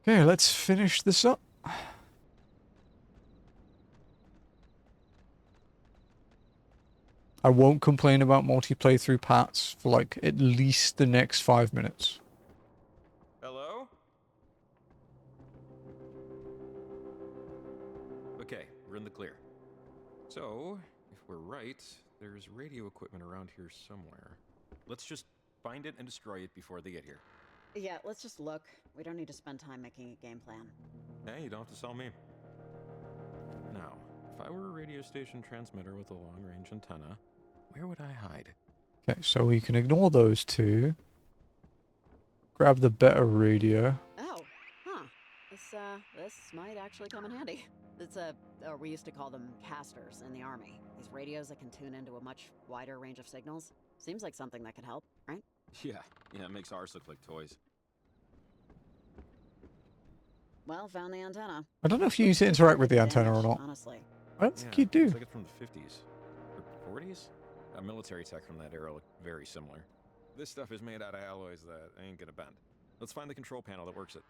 Okay, let's finish this up. I won't complain about multi-playthrough paths for like at least the next 5 minutes. Hello? Okay, we're in the clear. So, if we're right, there's radio equipment around here somewhere. Let's just find it and destroy it before they get here. Yeah, let's just look. We don't need to spend time making a game plan. Hey, you don't have to sell me. Now, if I were a radio station transmitter with a long-range antenna, where would I hide? Okay, so we can ignore those two. Grab the better radio. Oh, huh. This might actually come in handy. It's we used to call them casters in the army. These radios that can tune into a much wider range of signals. Seems like something that could help, right? Yeah, it makes ours look like toys. Well, found the antenna. I don't know if you need to interact with the antenna or not. Honestly. I don't think you do. Looks like it's from the 50s. Or 40s? Military tech from that era looked very similar. This stuff is made out of alloys that ain't gonna bend. Let's find the control panel that works it.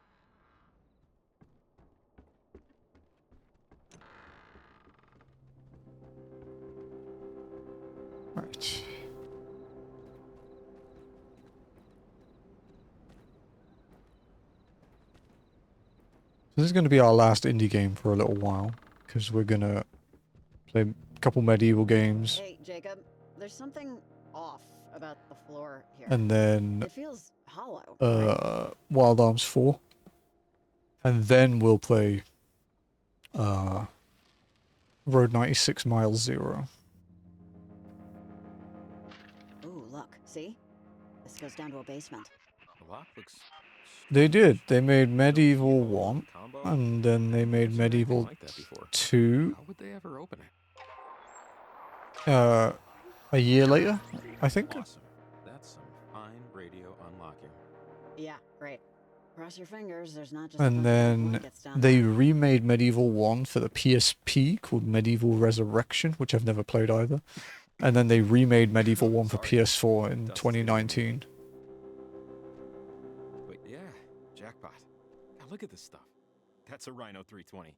Right. This is going to be our last indie game for a little while, because we're going to play a couple medieval games. Hey, Jacob, there's something off about the floor here. And then it feels hollow. Right? Wild Arms 4. And then we'll play Road 96 Miles 0. Ooh, look, see? This goes down to a basement. The lock looks... They did. They made Medieval 1, and then they made Medieval 2. How would they ever open it? A year later, I think. Awesome. That's some fine radio unlocking. Yeah, great. Cross your fingers, there's not just And then they remade Medieval 1 for the PSP called Medieval Resurrection, which I've never played either. And then they remade Medieval 1 for PS4 in 2019. Wait, yeah, jackpot. Now look at this stuff. That's a Rhino 320.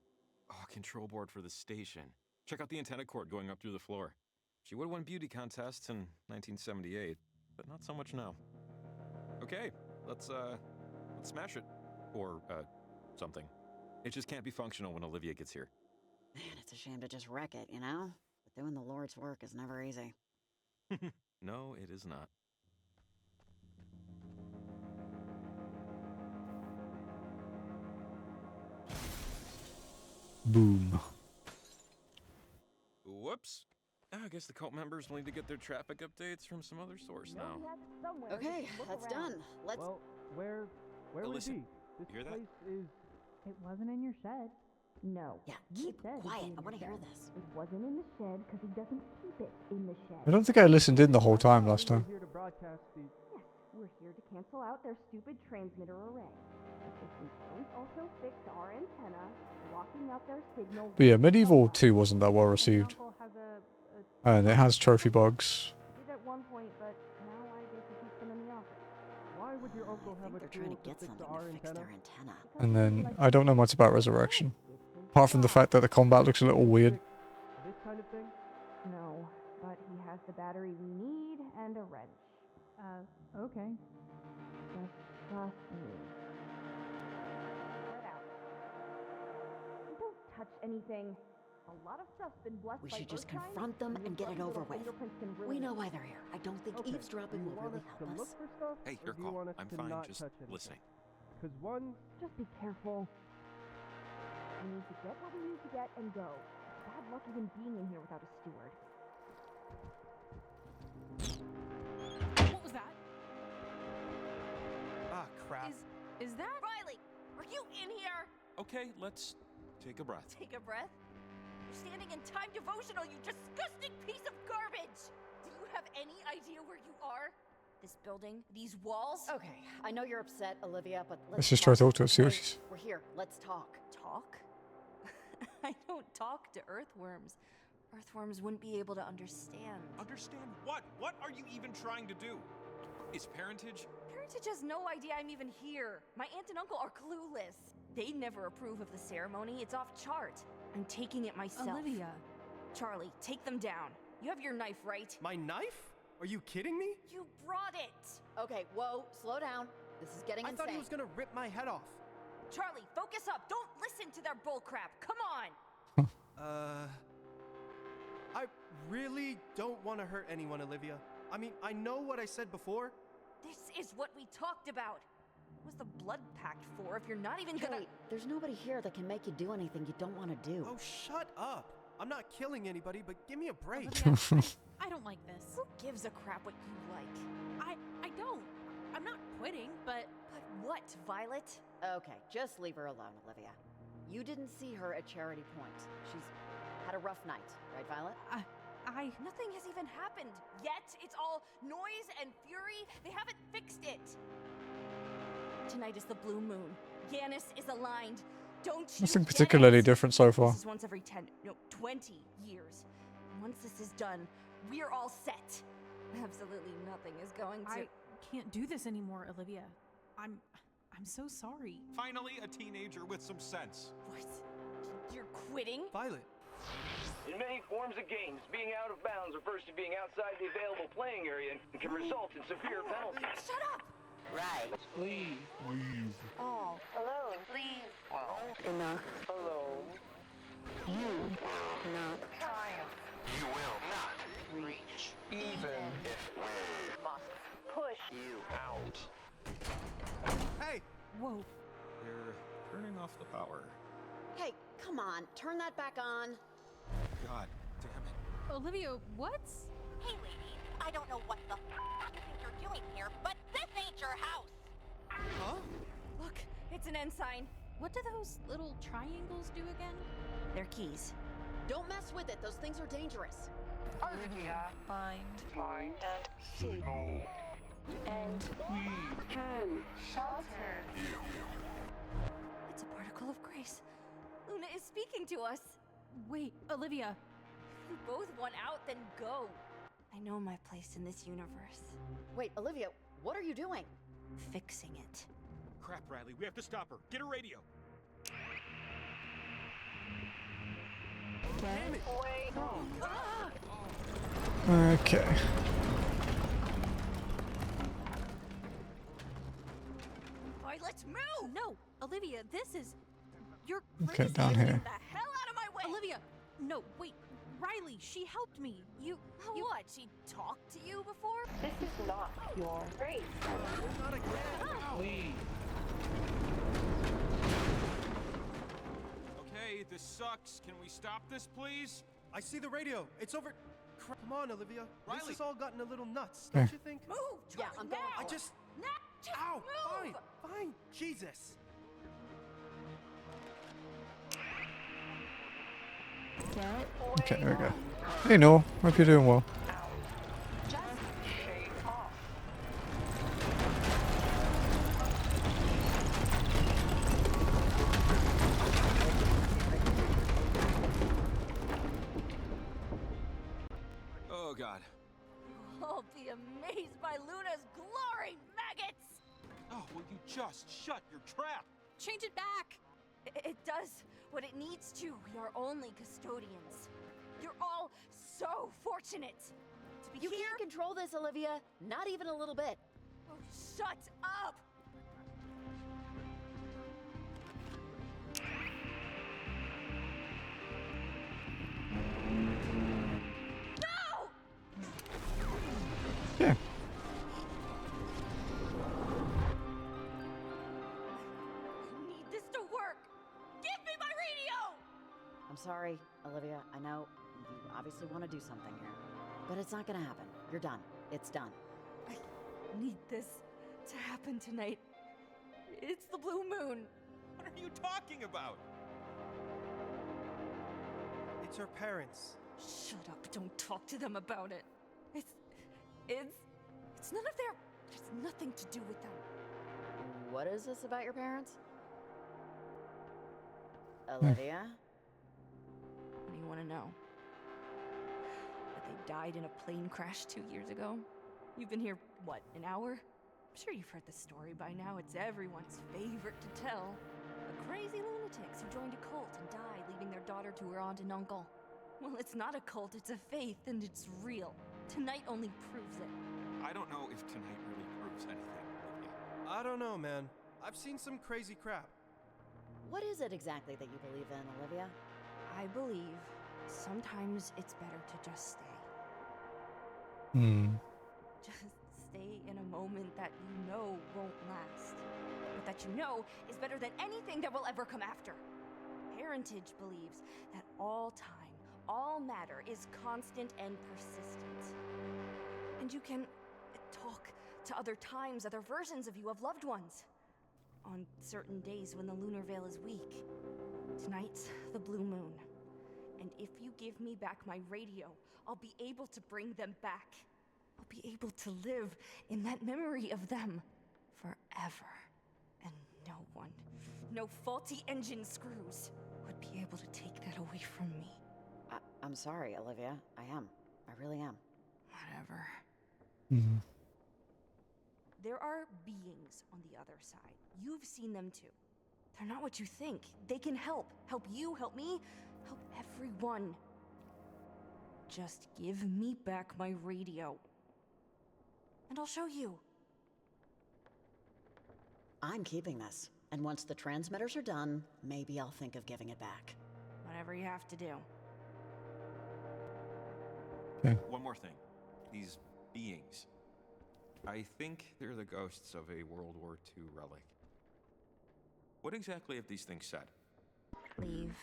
Oh, control board for the station. Check out the antenna cord going up through the floor. She would have won beauty contests in 1978, but not so much now. Okay, let's smash it. Or, something. It just can't be functional when Olivia gets here. Man, it's a shame to just wreck it, you know? But doing the Lord's work is never easy. No, it is not. Boom. Whoops. I guess the cult members will need to get their traffic updates from some other source now. Okay, that's done. Let's... Well, where would listen, it be? This hear that? place is... It wasn't in your shed. No. Yeah, keep quiet. I want to hear this. It wasn't in the shed because he doesn't keep it in the shed. I don't think I listened in the whole time last time. We're here to broadcast the... Yes, we're here to cancel out their stupid transmitter array. If we don't also fix our antenna, blocking out their signal... But yeah, Medieval 2 wasn't that well received. And it has trophy bugs. Did at one point, but now I guess he keeps them in the office. Why would your uncle have a They're trying tool to get fix something our to fix antenna? their antenna. And then I don't know much about Resurrection. Apart from the fact that the combat looks a little weird. This kind of thing? No, but he has the battery we need and a wrench. Okay. Just trust me. Get out. Don't touch anything. A lot of stuff's been blessed We by should just Earthshine, confront them and get it over with. fingerprints can We ruin know it. why they're here. I don't think Okay, eavesdropping do you will want really us to help look us. for stuff? Hey, or your do you call. want us I'm to fine, not just touch anything? listening. Because one... Just be careful. We need to get what we need to get and go. Bad luck even being in here without a steward. What was that? Ah, crap. Is that? Riley, are you in here? Okay, let's take a breath. Take a breath. You're standing in time devotional, you disgusting piece of garbage! Do you have any idea where you are? This building? These walls? Okay, I know you're upset, Olivia, but Let's just try to talk to her, see what she's... We're here. Let's talk. Talk? I don't talk to earthworms. Earthworms wouldn't be able to understand. Understand what? What are you even trying to do? Is parentage... heritage has no idea I'm even here. My aunt and uncle are clueless. They never approve of the ceremony. It's off chart. I'm taking it myself. Olivia. Charlie, take them down. You have your knife, right? My knife? Are you kidding me? You brought it! Okay, whoa, slow down. This is getting I insane. thought he was gonna rip my head off. Charlie, focus up. Don't listen to their bullcrap. Come on! I really don't want to hurt anyone, Olivia. I mean, I know what I said before. This is what we talked about. What was the blood pact for if you're not even gonna— Hey, there's nobody here that can make you do anything you don't want to do. Oh, shut up. I'm not killing anybody, but give me a break. Olivia, I don't like this. Who gives a crap what you like? I don't. I'm not quitting, but But what, Violet? Okay, just leave her alone, Olivia. You didn't see her at Charity Point. She's had a rough night, right, Violet? Nothing has even happened yet. It's all noise and fury. They haven't fixed it. Tonight is the blue moon. Yanis is aligned. Don't you Nothing get particularly it? different so far. This is once every 20 years. Once this is done, we're all set. Absolutely nothing is going to— I can't do this anymore, Olivia. I'm so sorry. Finally, a teenager with some sense. What? You're quitting? Violet. In many forms of games, being out of bounds refers to being outside the available playing area and can result in severe penalties. Shut up! Right. Please. Oh. Alone. Please. Enough. Alone. You will not triumph. You will not reach. Even if we must push you out. Hey! Whoa. They're turning off the power. Hey, come on, turn that back on. God damn it. Olivia, what? Hey, ladies, I don't know what the f you think you're doing here, but this ain't your house! Huh? Look, it's an end sign. What do those little triangles do again? They're keys. Don't mess with it, those things are dangerous. Olivia, Find. and signal. And we can shelter you. It's a particle of grace. Luna is speaking to us. Wait, Olivia. If you both want out, then go. I know my place in this universe. Wait, Olivia, what are you doing? Fixing it. Crap, Riley, we have to stop her. Get a radio. Damn it! Okay. Let's move! No, Olivia, this is. You're Okay, crazy. down here. Get the hell out of my way! Olivia, no, wait. Riley, she helped me. You. What? She talked to you before? This is not your race. Not again! Please. Okay, this sucks. Can we stop this, please? I see the radio. It's over. Come on, Olivia. Riley. This has all gotten a little nuts, don't you think? Move! Yeah, Charlie, I'm going. now! I just. Now! Just Ow! move! Fine. Jesus. Okay, there we go. Hey, Noel. Hope you're doing well. Just shake off. Oh, God. I'll be amazed by Luna's glory, maggots! Oh, will you just shut your trap? Change it back. It does what it needs to. We are only custodians. You're all so fortunate to be You here. can't control this, Olivia. Not even a little bit. Oh, shut up! No! Yeah. I need this to work. Give me my radio! I'm sorry, Olivia. I know you obviously want to do something here. But it's not gonna happen. You're done. It's done. I need this to happen tonight. It's the blue moon. What are you talking about? It's her parents. Shut up. Don't talk to them about it. It's none of their... There's nothing to do with them. What is this about your parents? Olivia? What do you want to know? That they died in a plane crash 2 years ago? You've been here, what, an hour? sure you've heard the story by now. It's everyone's favorite to tell. The crazy lunatics who joined a cult and died, leaving their daughter to her aunt and uncle. Well, it's not a cult, it's a faith, and it's real. Tonight only proves it. I don't know if tonight really proves anything, Olivia. I don't know, man. I've seen some crazy crap. What is it exactly that you believe in, Olivia? I believe sometimes it's better to just stay. Just stay in a moment that you know won't last. But that you know is better than anything that will ever come after. Parentage believes that all time, all matter is constant and persistent. And you can talk to other times, other versions of you, of loved ones. On certain days when the lunar veil is weak. Tonight's the blue moon. And if you give me back my radio, I'll be able to bring them back. I'll be able to live in that memory of them forever. And no one, no faulty engine screws would be able to take that away from me. I'm sorry, Olivia. I am. I really am. Whatever. There are beings on the other side. You've seen them too. They're not what you think. They can help. Help you, help me, help everyone. Just give me back my radio. And I'll show you. I'm keeping this. And once the transmitters are done, maybe I'll think of giving it back. Whatever you have to do. Okay. One more thing. These beings. I think they're the ghosts of a World War II relic. What exactly have these things said? Leave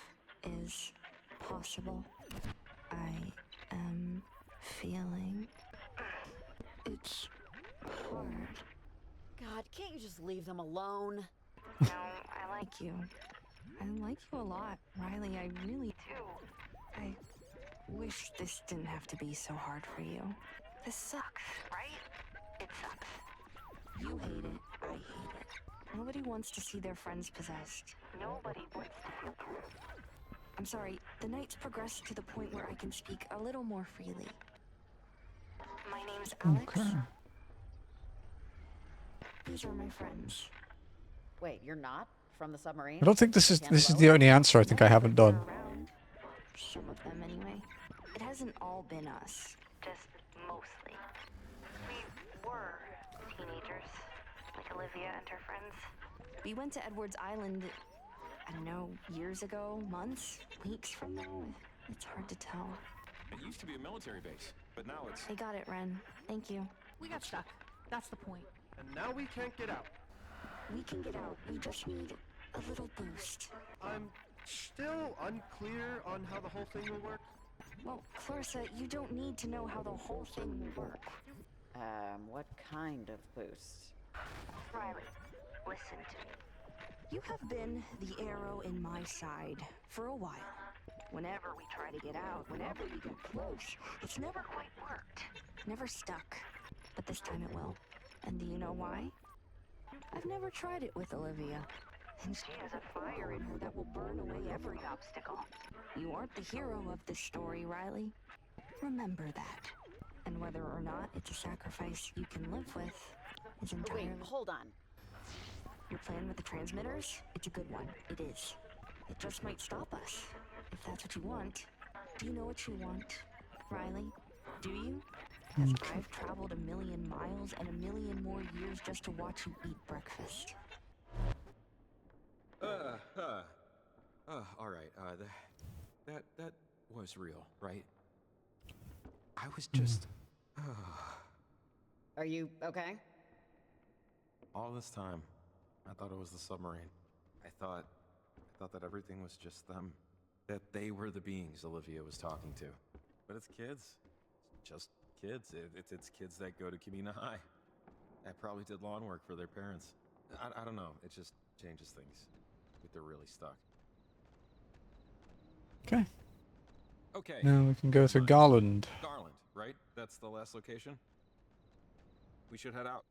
is possible. I am feeling. It's hard. God, can't you just leave them alone? No, I like you. I like you a lot, Riley. I really do. I wish this didn't have to be so hard for you. This sucks, right? It sucks. You hate it. I hate it. Nobody wants to see their friends possessed. Nobody wants to feel cursed. I'm sorry, the night's progressed to the point where I can speak a little more freely. My name's Alex. Okay. These are my friends. Wait, you're not? From the submarine? I don't think this is the only answer I think I haven't done. Some of them, anyway. It hasn't all been us. Just mostly. We were teenagers, like Olivia and her friends. We went to Edwards Island, I don't know, years ago, months, weeks from now. It's hard to tell. It used to be a military base, but now it's... I got it, Ren. Thank you. We got stuck. That's the point. And now we can't get out. We can get out. We just need a little boost. I'm still unclear on how the whole thing will work. Well, Clarissa, you don't need to know how the whole thing will work. What kind of boost? Riley, listen to me. You have been the arrow in my side for a while. Whenever we try to get out, whenever we get close, it's never quite worked. Never stuck. But this time it will. And do you know why? I've never tried it with Olivia. And she has a fire in her that will burn away every obstacle. You aren't the hero of this story, Riley. Remember that. And whether or not it's a sacrifice you can live with is entirely... Wait, hold on. Your plan with the transmitters? It's a good one. It is. It just might stop us. If that's what you want. Do you know what you want, Riley? Do you? Because I've traveled 1,000,000 miles and 1,000,000 more years just to watch you eat breakfast. All right. That was real, right? I was just... Are you okay? All this time, I thought it was the submarine. I thought that everything was just them. That they were the beings Olivia was talking to. But it's kids. Just kids. It's kids that go to Kamina High. That probably did lawn work for their parents. I don't know. It just changes things. If they're really stuck. Okay. Okay. Now we can go to Garland. Garland, right? That's the last location? We should head out.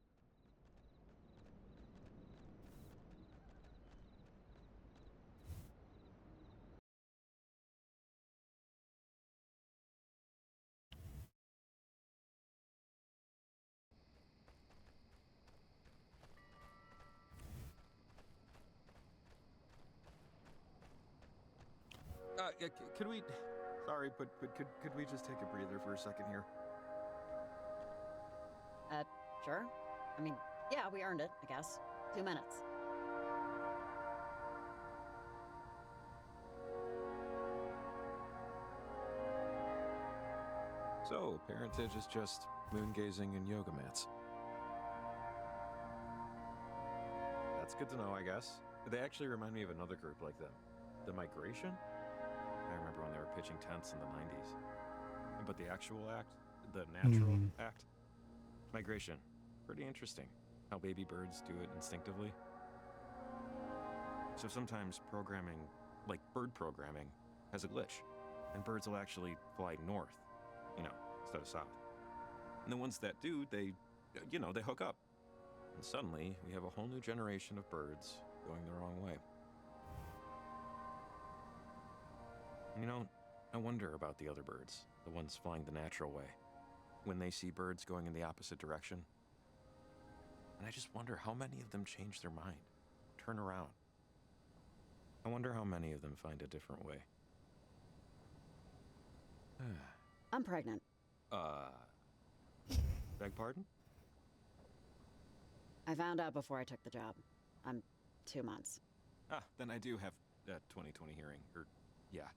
Could we... Sorry, but could we just take a breather for a second here? Sure. I mean, yeah, we earned it, I guess. 2 minutes. So, parentage is just moon gazing and yoga mats. That's good to know, I guess. They actually remind me of another group like them. The Migration? I remember when they were pitching tents in the 90s. But the actual act, the natural act, Migration, pretty interesting. How baby birds do it instinctively. So sometimes programming, like bird programming, has a glitch. And birds will actually fly north, instead of south. And the ones that do, they hook up. And suddenly, we have a whole new generation of birds going the wrong way. I wonder about the other birds, the ones flying the natural way, when they see birds going in the opposite direction. And I just wonder how many of them change their mind, turn around. I wonder how many of them find a different way. I'm pregnant. Beg pardon? I found out before I took the job. I'm 2 months. Then I do have a 2020 hearing, yeah.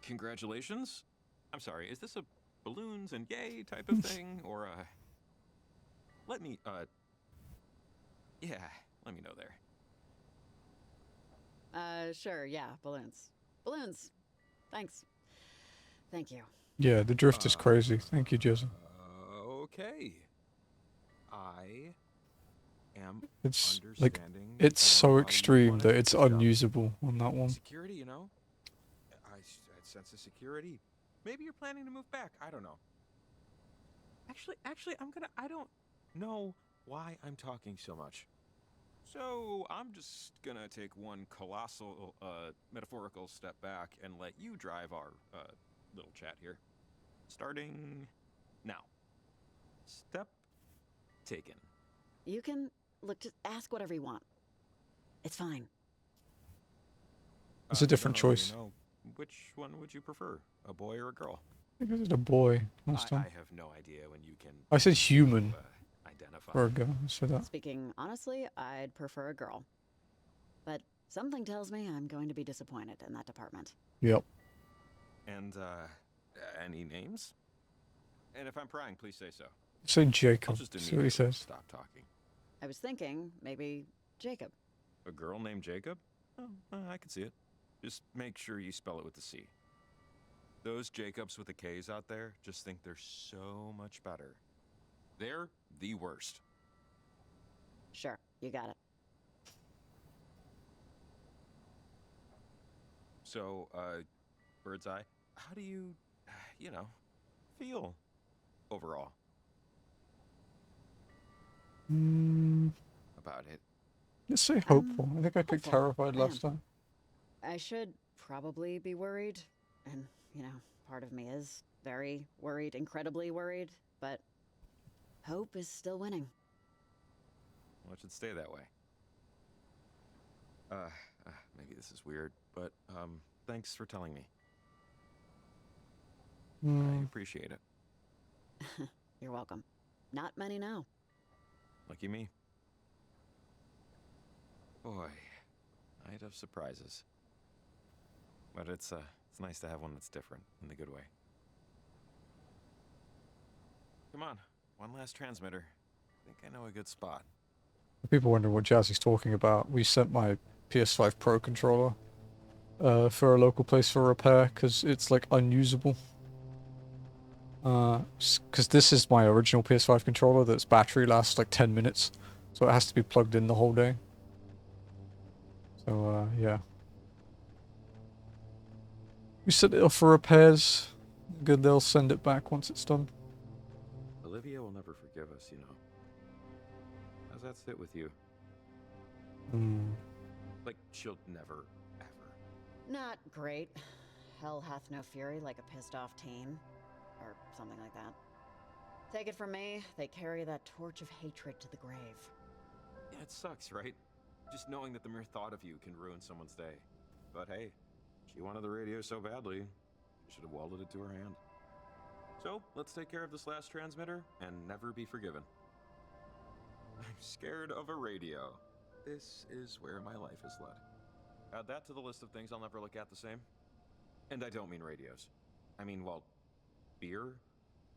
Congratulations? I'm sorry, is this a balloons and yay type of thing, or, let me know there. Sure, yeah, balloons. Balloons. Thanks. Thank you. Yeah, the drift is crazy. Thank you, Jason. Okay. I am It's understanding. it's so extreme that it's unusable on that one. Security, I sense a security. Maybe you're planning to move back. I don't know. Actually, I don't know why I'm talking so much. So I'm just gonna take one colossal, metaphorical step back and let you drive our, little chat here. Starting now. Step taken. You can, just ask whatever you want. It's fine. It's a different choice. Which one would you prefer, a boy or a girl? I think it's a boy last I time. have no idea when you can. I said human Identify. for a girl. So that. Speaking honestly, I'd prefer a girl. But something tells me I'm going to be disappointed in that department. Yep. And, any names? And if I'm prying, please say so. Say I'll Jacob. just See what he says. stop talking. I was thinking maybe Jacob. A girl named Jacob? Oh, I can see it. Just make sure you spell it with a C. Those Jacobs with the K's out there just think they're so much better. They're the worst. Sure, you got it. So, bird's eye, how do you, feel overall about it? Let's say hopeful. I think I picked hopeful. terrified last time. I should probably be worried. And, part of me is very worried, incredibly worried. But hope is still winning. Well, it should stay that way. Maybe this is weird, but, thanks for telling me. I appreciate it. You're welcome. Not many know. Lucky me. Boy, night of surprises. But it's nice to have one that's different in the good way. Come on, one last transmitter. I think I know a good spot. People wonder what Jazzy's talking about. We sent my PS5 Pro controller for a local place for repair because it's like unusable. Because this is my original PS5 controller that's battery lasts like 10 minutes, so it has to be plugged in the whole day. So yeah. We sent it off for repairs. Good, they'll send it back once it's done. Olivia will never forgive us, How's that sit with you? Like, she'll never, ever. Not great. Hell hath no fury like a pissed off teen. Or something like that. Take it from me, they carry that torch of hatred to the grave. Yeah, it sucks, right? Just knowing that the mere thought of you can ruin someone's day. But hey, she wanted the radio so badly, I should have welded it to her hand. So, let's take care of this last transmitter and never be forgiven. I'm scared of a radio. This is where my life has led. Add that to the list of things I'll never look at the same. And I don't mean radios. I mean, well, beer?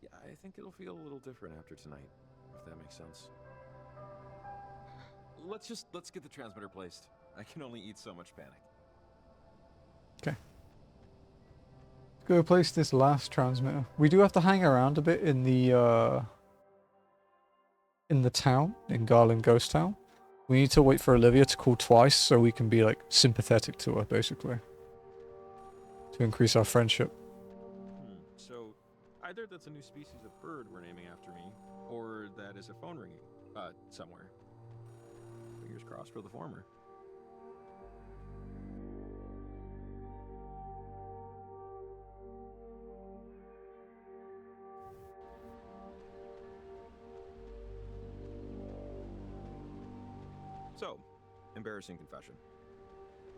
Yeah, I think it'll feel a little different after tonight, if that makes sense. Let's get the transmitter placed. I can only eat so much panic. Okay. Let's go place this last transmitter. We do have to hang around a bit in the town, in Garland Ghost Town. We need to wait for Olivia to call twice so we can be like sympathetic to her, basically. To increase our friendship. So, either that's a new species of bird we're naming after me, or that is a phone ringing, somewhere. Fingers crossed for the former. So, embarrassing confession.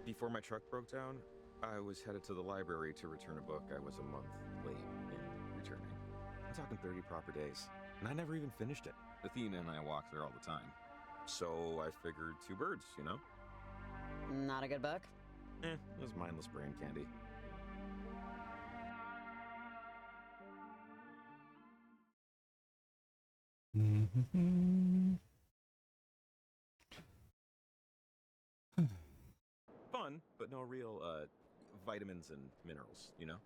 Before my truck broke down, I was headed to the library to return a book I was a month late in returning. I'm talking 30 proper days, and I never even finished it. Athena and I walk there all the time. So I figured two birds, you know? Not a good book? It was mindless brain candy. Fun, but no real, vitamins and minerals, you know?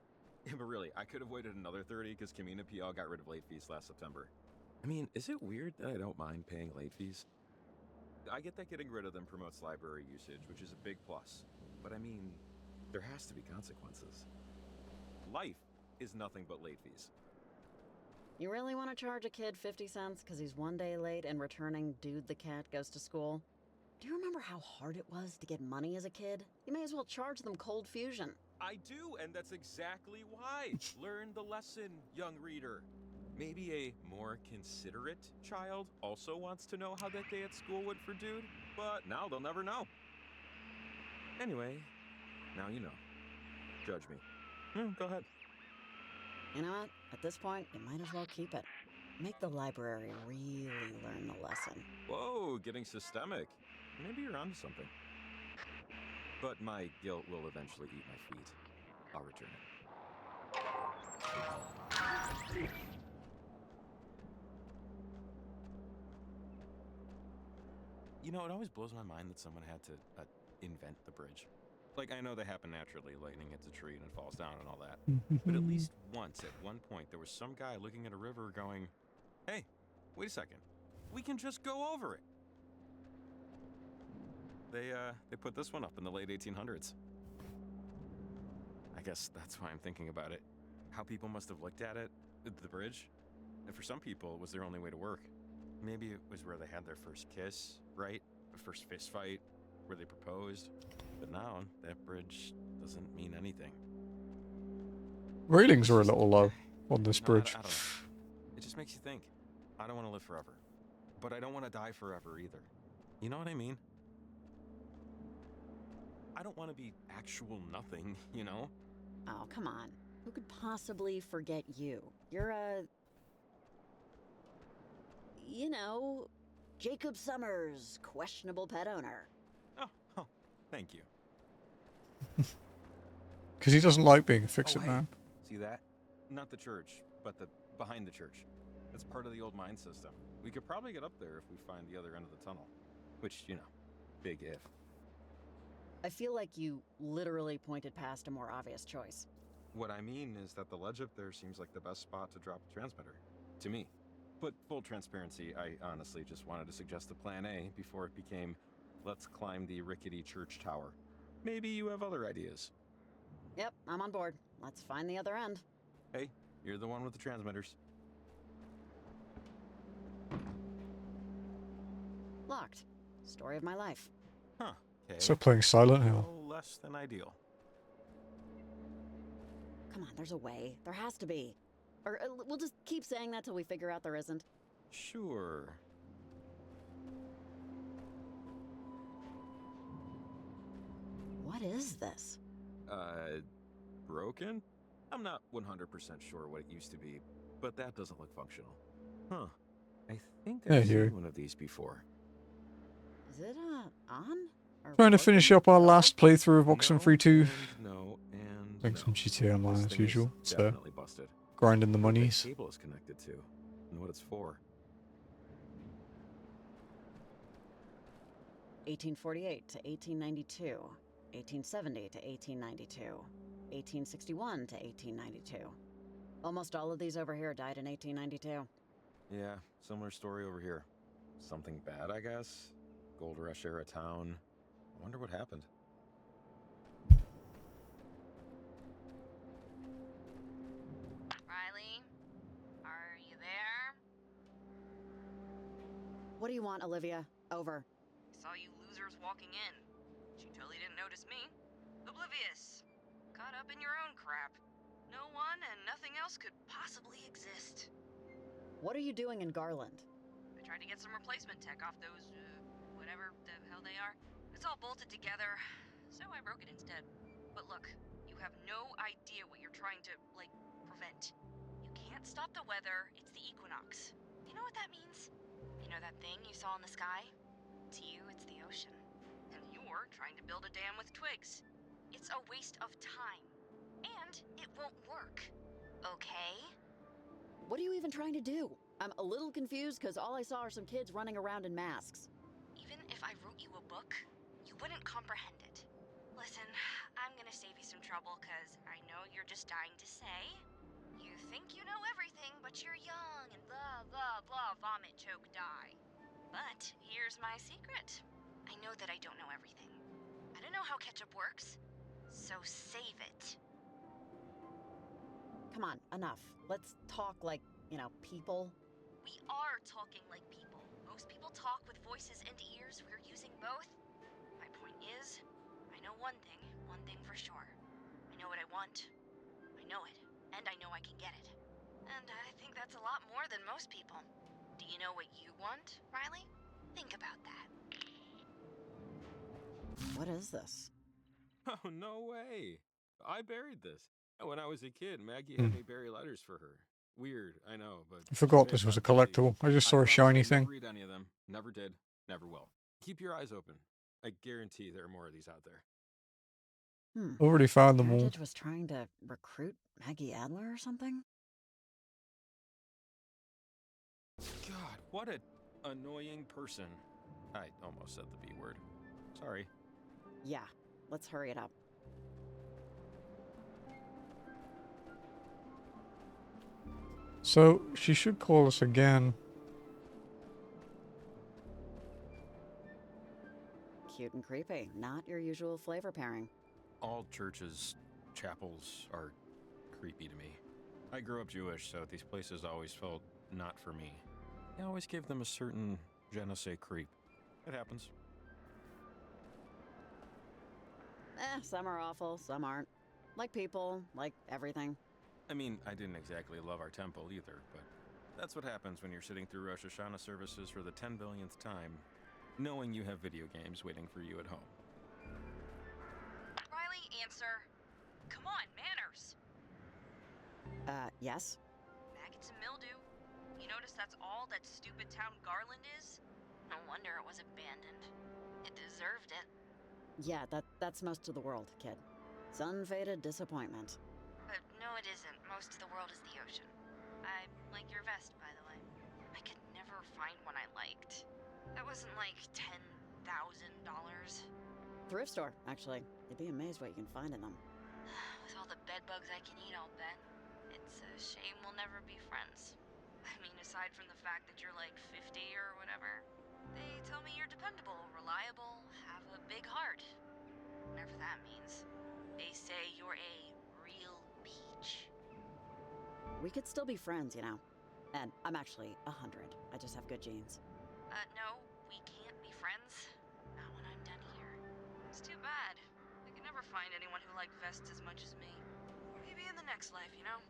But really, I could have waited another 30 because Kamina PL got rid of late fees last September. I mean, is it weird that I don't mind paying late fees? I get that getting rid of them promotes library usage, which is a big plus. But I mean, there has to be consequences. Life is nothing but late fees. You really want to charge a kid 50 cents because he's one day late and returning Dude the Cat Goes to School? Do you remember how hard it was to get money as a kid? You may as well charge them cold fusion. I do, and that's exactly why. Learn the lesson, young reader. Maybe a more considerate child also wants to know how that day at school went for Dude, but now they'll never know. Anyway, now you know. Judge me. Go ahead. You know what? At this point, you might as well keep it. Make the library really learn the lesson. Whoa, getting systemic. Maybe you're onto something. But my guilt will eventually eat my feet. I'll return it. You know, it always blows my mind that someone had to invent the bridge. Like, I know they happen naturally, lightning hits a tree and it falls down and all that. But at least once, at one point, there was some guy looking at a river going, hey, wait a second, we can just go over it. They put this one up in the late 1800s. I guess that's why I'm thinking about it. How people must have looked at it, the bridge. And for some people, it was their only way to work. Maybe it was where they had their first kiss, right? The first fist fight, where they proposed. But now, that bridge doesn't mean anything. Railings are a little low on this bridge. I don't know. It just makes you think. I don't want to live forever. But I don't want to die forever either. You know what I mean? I don't want to be actual nothing, you know? Oh, come on. Who could possibly forget you? You're a... You know, Jacob Summers, questionable pet owner. Oh, thank you. Because he doesn't like being a fix-it hey, man. See that? Not the church, but the behind the church. It's part of the old mine system. We could probably get up there if we find the other end of the tunnel. Which, you know, big if. I feel like you literally pointed past a more obvious choice. What I mean is that the ledge up there seems like the best spot to drop a transmitter. To me. But full transparency, I honestly just wanted to suggest a plan A before it became, let's climb the rickety church tower. Maybe you have other ideas. Yep, I'm on board. Let's find the other end. Hey, you're the one with the transmitters. Locked. Story of my life. Huh. Okay. So playing Silent Hill. No less than ideal. Come on, there's a way. There has to be. Or we'll just keep saying that till we figure out there isn't. Sure. What is this? Broken? I'm not 100% sure what it used to be, but that doesn't look functional. Huh. I think Yeah, I've here. seen one of these before. Is it, on? Or Trying to finish working? up our last playthrough of No, Oxenfree 2. and no, and Thanks no. from GTA Online This as thing usual. is So, definitely busted. grinding the What monies. the cable is connected to, and what it's for. 1848 to 1892, 1870 to 1892, 1861 to 1892. Almost all of these over here died in 1892. Yeah, similar story over here. Something bad, I guess? Gold Rush era town. I wonder what happened. Riley, are you there? What do you want, Olivia? Over. Saw you losers walking in. She totally didn't notice me. Oblivious. Caught up in your own crap. No one and nothing else could possibly exist. What are you doing in Garland? I tried to get some replacement tech off those, whatever the hell they are. It's all bolted together, so I broke it instead. But look, you have no idea what you're trying to, like, prevent. You can't stop the weather, it's the equinox. You know what that means? You know that thing you saw in the sky? To you, it's the ocean. And you're trying to build a dam with twigs. It's a waste of time. And it won't work. Okay? What are you even trying to do? I'm a little confused because all I saw are some kids running around in masks. Even if I wrote you a book, you wouldn't comprehend it. Listen, I'm gonna save you some trouble because I know you're just dying to say. You think you know everything, but you're young and blah, blah, blah, vomit, choke, die. But here's my secret. I know that I don't know everything. I don't know how ketchup works, so save it. Come on, enough. Let's talk like, you know, people. We are talking like people. Most people talk with voices and ears. We're using both. My point is, I know one thing for sure. I know what I want. I know it, and I know I can get it. And I think that's a lot more than most people. Do you know what you want, Riley? Think about that. What is this? Oh, no way. I buried this. When I was a kid, Maggie had me bury letters for her. Weird, I know, but I forgot hey, this was a I'm busy. collectible. I just saw a promise shiny I'd never thing. read any of them. Never did. Never will. Keep your eyes open. I guarantee there are more of these out there. Already found them all. Heritage was trying to recruit Maggie Adler or something? God, what an annoying person. I almost said the B word. Sorry. Yeah, let's hurry it up. So, she should call us again. Cute and creepy. Not your usual flavor pairing. All churches, chapels are creepy to me. I grew up Jewish, so these places always felt not for me. I always gave them a certain je ne sais creep. It happens. Some are awful, some aren't. Like people, like everything. I mean, I didn't exactly love our temple either, but that's what happens when you're sitting through Rosh Hashanah services for the 10 billionth time, knowing you have video games waiting for you at home. Riley, answer. Come on, manners. Yes? Maggots and mildew. You notice that's all that stupid town Garland is? No wonder it was abandoned. It deserved it. Yeah, that's most of the world, kid. Sun-faded disappointment. But no, it isn't. Most of the world is the ocean. I like your vest, by the way. I could never find one I liked. That wasn't like $10,000. Thrift store, actually. You'd be amazed what you can find in them. With all the bedbugs I can eat, I'll bet. It's a shame we'll never be friends. I mean, aside from the fact that you're like 50 or whatever. They tell me you're dependable, reliable, have a big heart. Whatever that means. They say you're a real peach. We could still be friends, you know. And I'm actually 100. I just have good genes. No, we can't be friends. Not when I'm done here. It's too bad. I could never find anyone who liked vests as much as me. Maybe in the next life, you know?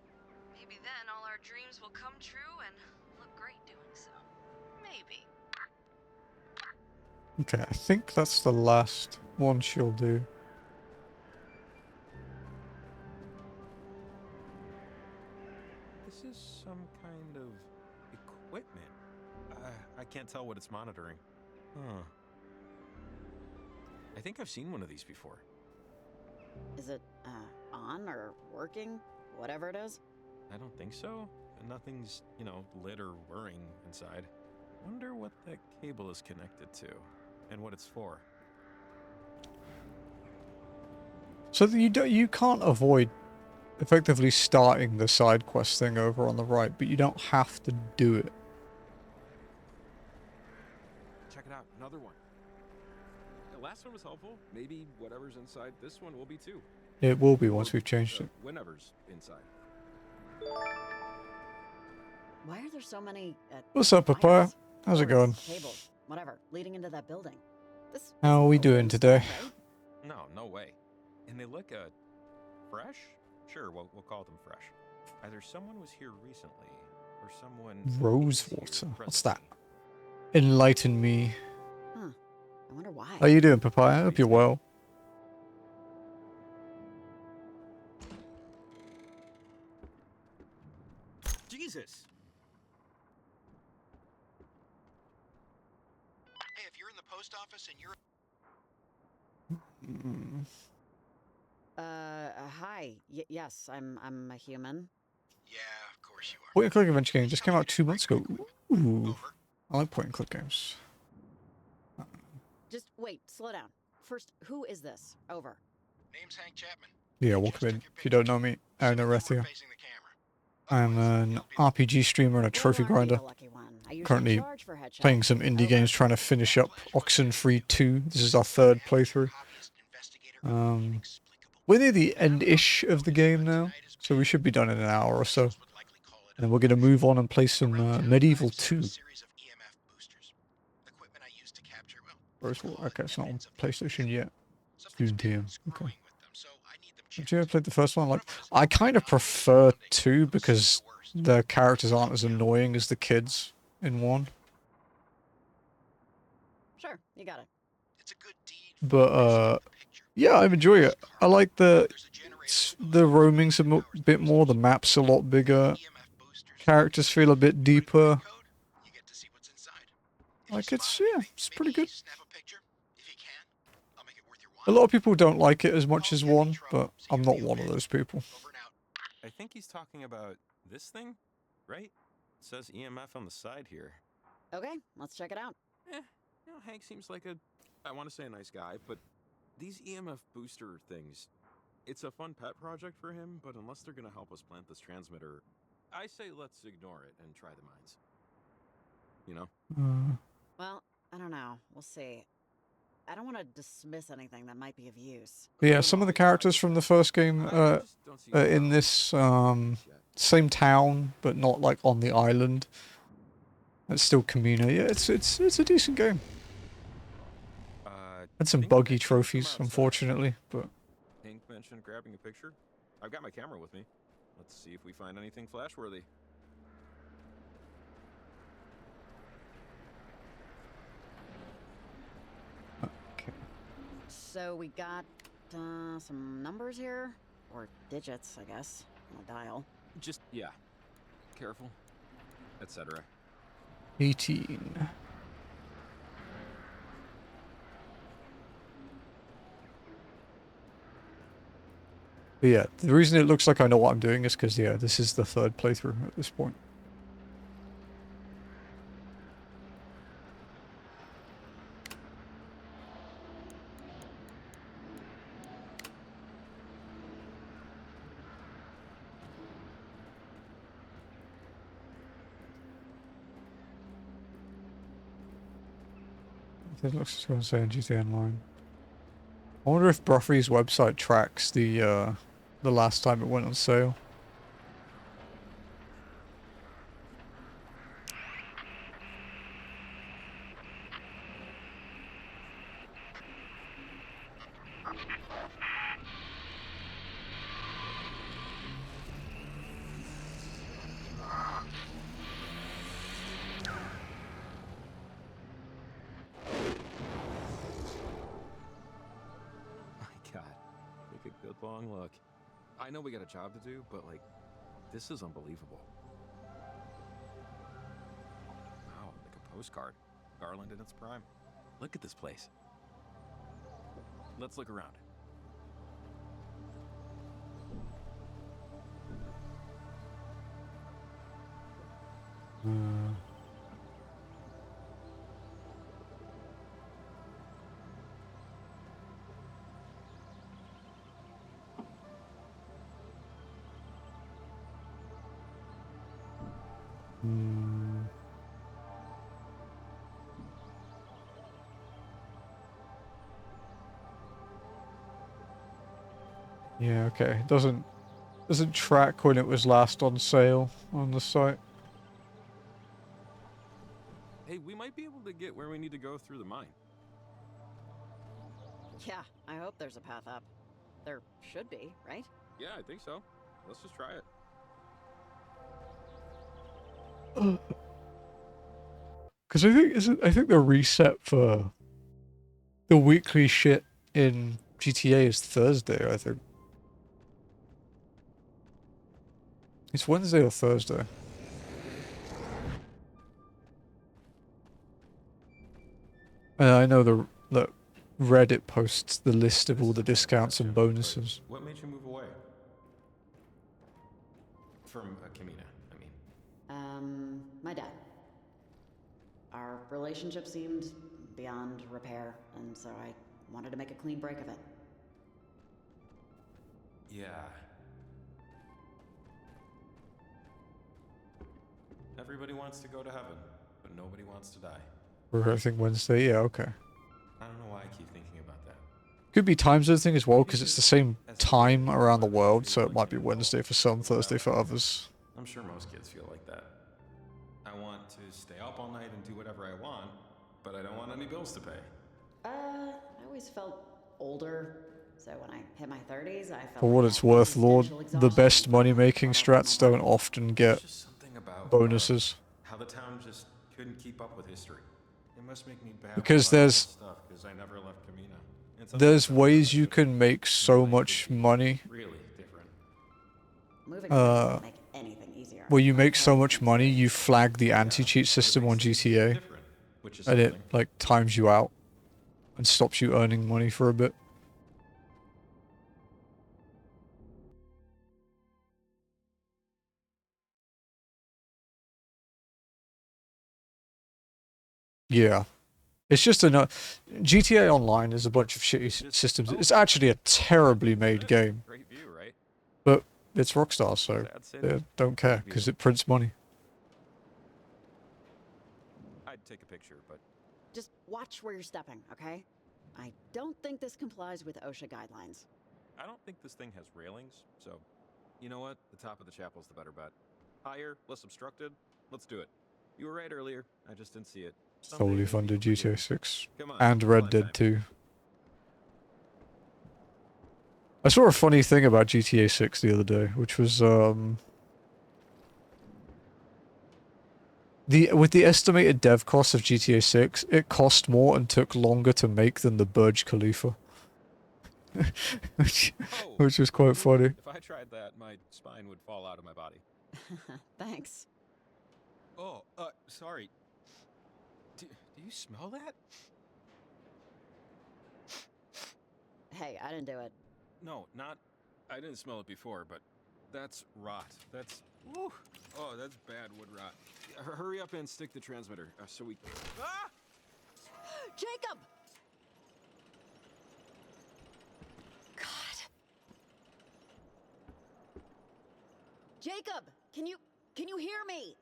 Maybe then all our dreams will come true and look great doing so. Maybe. Okay, I think that's the last one she'll do. tell what it's monitoring. Huh. I think I've seen one of these before. Is it, on or working? Whatever it is? I don't think so. Nothing's, you know, lit or whirring inside. Wonder what that cable is connected to, and what it's for. So you can't avoid effectively starting the side quest thing over on the right, but you don't have to do it. Check it out, another one. The last one was helpful. Maybe whatever's inside this one will be too. It will be Or, once we've changed it. Whenever's inside. Why are there so many, What's up, Papaya? wires, How's it cords, going? Cables, whatever, leading into that building. This How are isn't we the doing loose today? stuff, right? No, no way. And they look, fresh? Sure, we'll call them fresh. Either someone was here recently, or someone... Rosewater. What's that? Enlighten me. Huh. I wonder why. How you doing, Papaya? I hope you're well. Jesus! Hey, if you're in the post office and you're... Hi. Yes, I'm a human. Yeah, of course you are. Point and click adventure game just came out 2 months ago. Ooh. Over. I like point and click games. Just wait, slow down. First, who is this? Over. Name's Hank Chapman. Yeah, welcome in. If you don't know me, I'm Nirethia. I'm an RPG streamer and a trophy Well, aren't you grinder. the lucky one? I usually Currently charge for headshots. playing some indie games, trying to finish up Oxenfree 2. This is our 3rd playthrough. We're near the end-ish of the game now, so we should be done in an hour or so. And then we're going to move on and play some Medieval 2. Okay, it's not on PlayStation yet. Soon TM. Okay. Did you ever play the first one? Like, I kind of prefer 2 because the characters aren't as annoying as the kids in 1. Sure, you got it. But yeah, I enjoy it. I like the roaming's a bit more. The map's a lot bigger. Characters feel a bit deeper. Like it's pretty good. A lot of people don't like it as much as 1, but I'm not one of those people. I think he's talking about this thing, right? It says EMF on the side here. Okay, let's check it out. You know, Hank seems like I want to say a nice guy, but these EMF booster things, it's a fun pet project for him, but unless they're going to help us plant this transmitter, I say let's ignore it and try the mines. You know? Well, I don't know. We'll see. I don't want to dismiss anything that might be of use. But yeah, some of the characters from the first game in this same town, but not like on the island. It's still community. Yeah, it's a decent game. Had some buggy trophies, unfortunately, but Hank mentioned grabbing a picture. I've got my camera with me. Let's see if we find anything flashworthy. So we got some numbers here, or digits, I guess, on a dial. Just yeah, careful, etc. 18. But yeah, the reason it looks like I know what I'm doing is because, yeah, this is the 3rd playthrough at this point. It looks like it's going to say GTA Online. I wonder if Bruffy's website tracks the last time it went on sale. Long look. I know we got a job to do, but like, this is unbelievable. Wow, like a postcard. Garland in its prime. Look at this place. Let's look around. Yeah, okay. Doesn't track when it was last on sale on the site. Hey, we might be able to get where we need to go through the mine. Yeah, I hope there's a path up. There should be, right? Yeah, I think so. Let's just try it. Because I think the reset for the weekly shit in GTA is Thursday, I think. It's Wednesday or Thursday. And I know that Reddit posts the list of all the discounts and bonuses. What made you move away? From Kamina, I mean. My dad. Our relationship seemed beyond repair, and so I wanted to make a clean break of it. Yeah. Everybody wants to go to heaven, but nobody wants to die. Or I think Wednesday, yeah, okay. I don't know why I keep thinking about that. Could be time zone thing as well, because it's the same time around the world, so it might be Wednesday for some, Thursday for others. I'm sure most kids feel like that. I want to stay up all night and do whatever I want, but I don't want any bills to pay. I always felt older, so when I hit my 30s, I felt For what like it's that worth, Lord, existential the exhaustion best money-making strats don't often get Just something about bonuses. how the town just couldn't keep up with history. It must make me bad Because about all there's- this stuff because I never left Kamina. It's There's something ways that you can make so much money really different. Moving doesn't make anything easier. where you make so much money, you flag the anti-cheat system on GTA, Different, which is and it, something. like, times you out and stops you earning money for a bit. Yeah. It's just GTA Online is a bunch of shitty systems. It's actually a terribly made game, Great view, right? but it's Rockstar, so Sad city. they don't care, because it prints money. I'd take a picture, but Just watch where you're stepping, okay? I don't think this complies with OSHA guidelines. I don't think this thing has railings, so you know what? The top of the chapel's the better bet. Higher, less obstructed. Let's do it. You were right earlier. I just didn't see it. Someday Solely maybe funded you'll forgive GTA me. 6 Come on, and climb Red time. Dead 2. I saw a funny thing about GTA 6 the other day, which was with the estimated dev cost of GTA 6, it cost more and took longer to make than the Burj Khalifa. which was quite funny. If I tried that, my spine would fall out of my body. Thanks. Oh, sorry. Do you smell that? Hey, I didn't do it. No, not. I didn't smell it before, but that's rot. That's. Woo, oh, that's bad wood rot. Hurry up and stick the transmitter so we. Ah! Jacob! God. Jacob, can you hear me?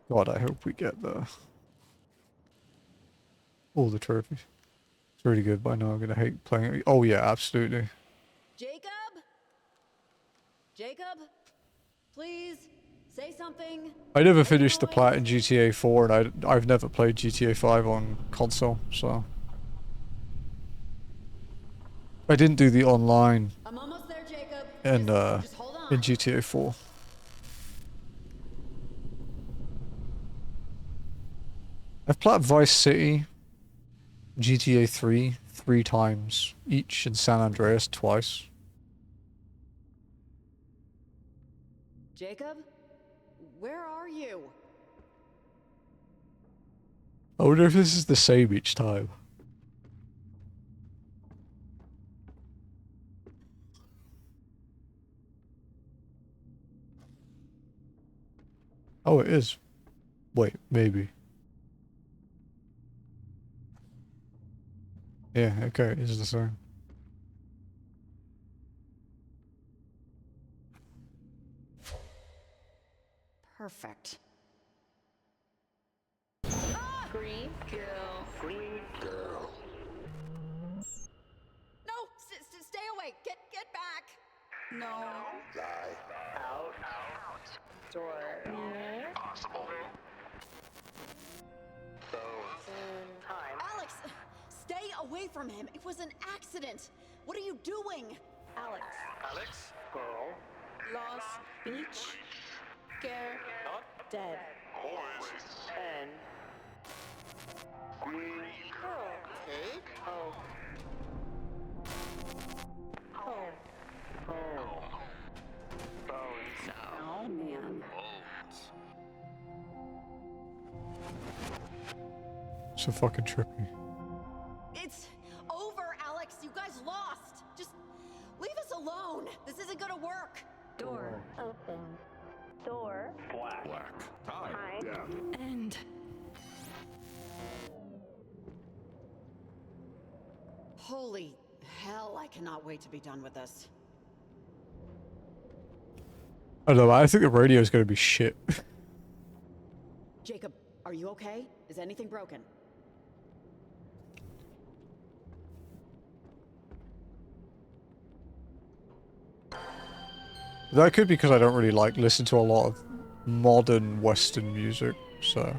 God, I hope we get all the trophies. It's really good, but I know I'm gonna hate playing it. Oh yeah, absolutely. Jacob? Jacob? Please say something. I never finished the plat in GTA 4, and I've never played GTA 5 on console, so I didn't do the online I'm almost there, Jacob. in Just hold on. in GTA 4. I've plat Vice City, GTA 3 times each, and San Andreas twice. Jacob? Where are you? I wonder if this is the same each time. Oh, it is. Wait, maybe. Yeah, okay, it is the same. Perfect. Green girl. Green girl. No! Stay away! Get back! No. Die. Out. Door. Possible. Soon. Time. Alex! Stay away from him! It was an accident! What are you doing? Alex. Alex. Girl. Lost. Beach. Scare. Not dead. Always. And. Green girl. Cake? Home. Home. Home. Bones. Oh, man. Bones. So fucking trippy. It's over, Alex! You guys lost! Just leave us alone! This isn't gonna work! Door. Open. Door. Black. Time. Time. End. Holy hell, I cannot wait to be done with this. I don't know, I think the radio is going to be shit. Jacob, are you okay? Is anything broken? That could be because I don't really listen to a lot of modern Western music, so.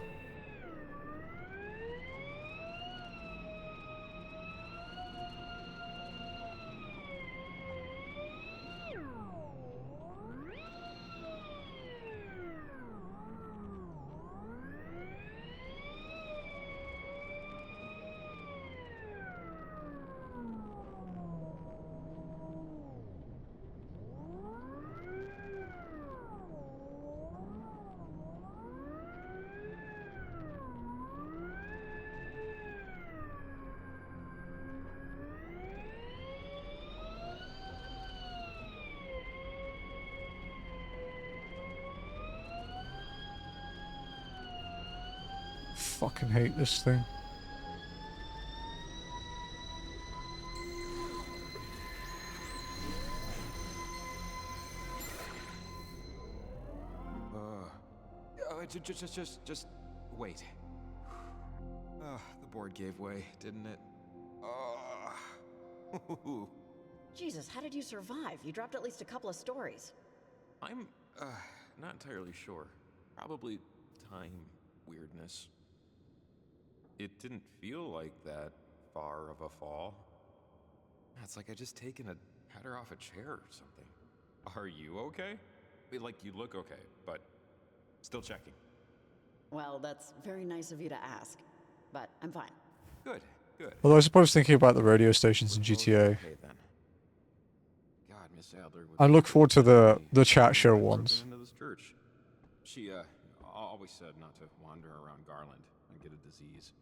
Fucking hate this thing. Just wait. The board gave way, didn't it? Jesus, how did you survive? You dropped at least a couple of stories. I'm, not entirely sure. Probably time weirdness. It didn't feel like that far of a fall. It's like I just taken a header off a chair or something. Are you okay? Like, you look okay, but still checking. Well, that's very nice of you to ask, but I'm fine. Good. Although I suppose thinking about the radio stations in GTA, Okay, then. God, Miss Adler would I look forward to be the chat show broken ones. into this church. She always said not to wander around Garland and get a disease.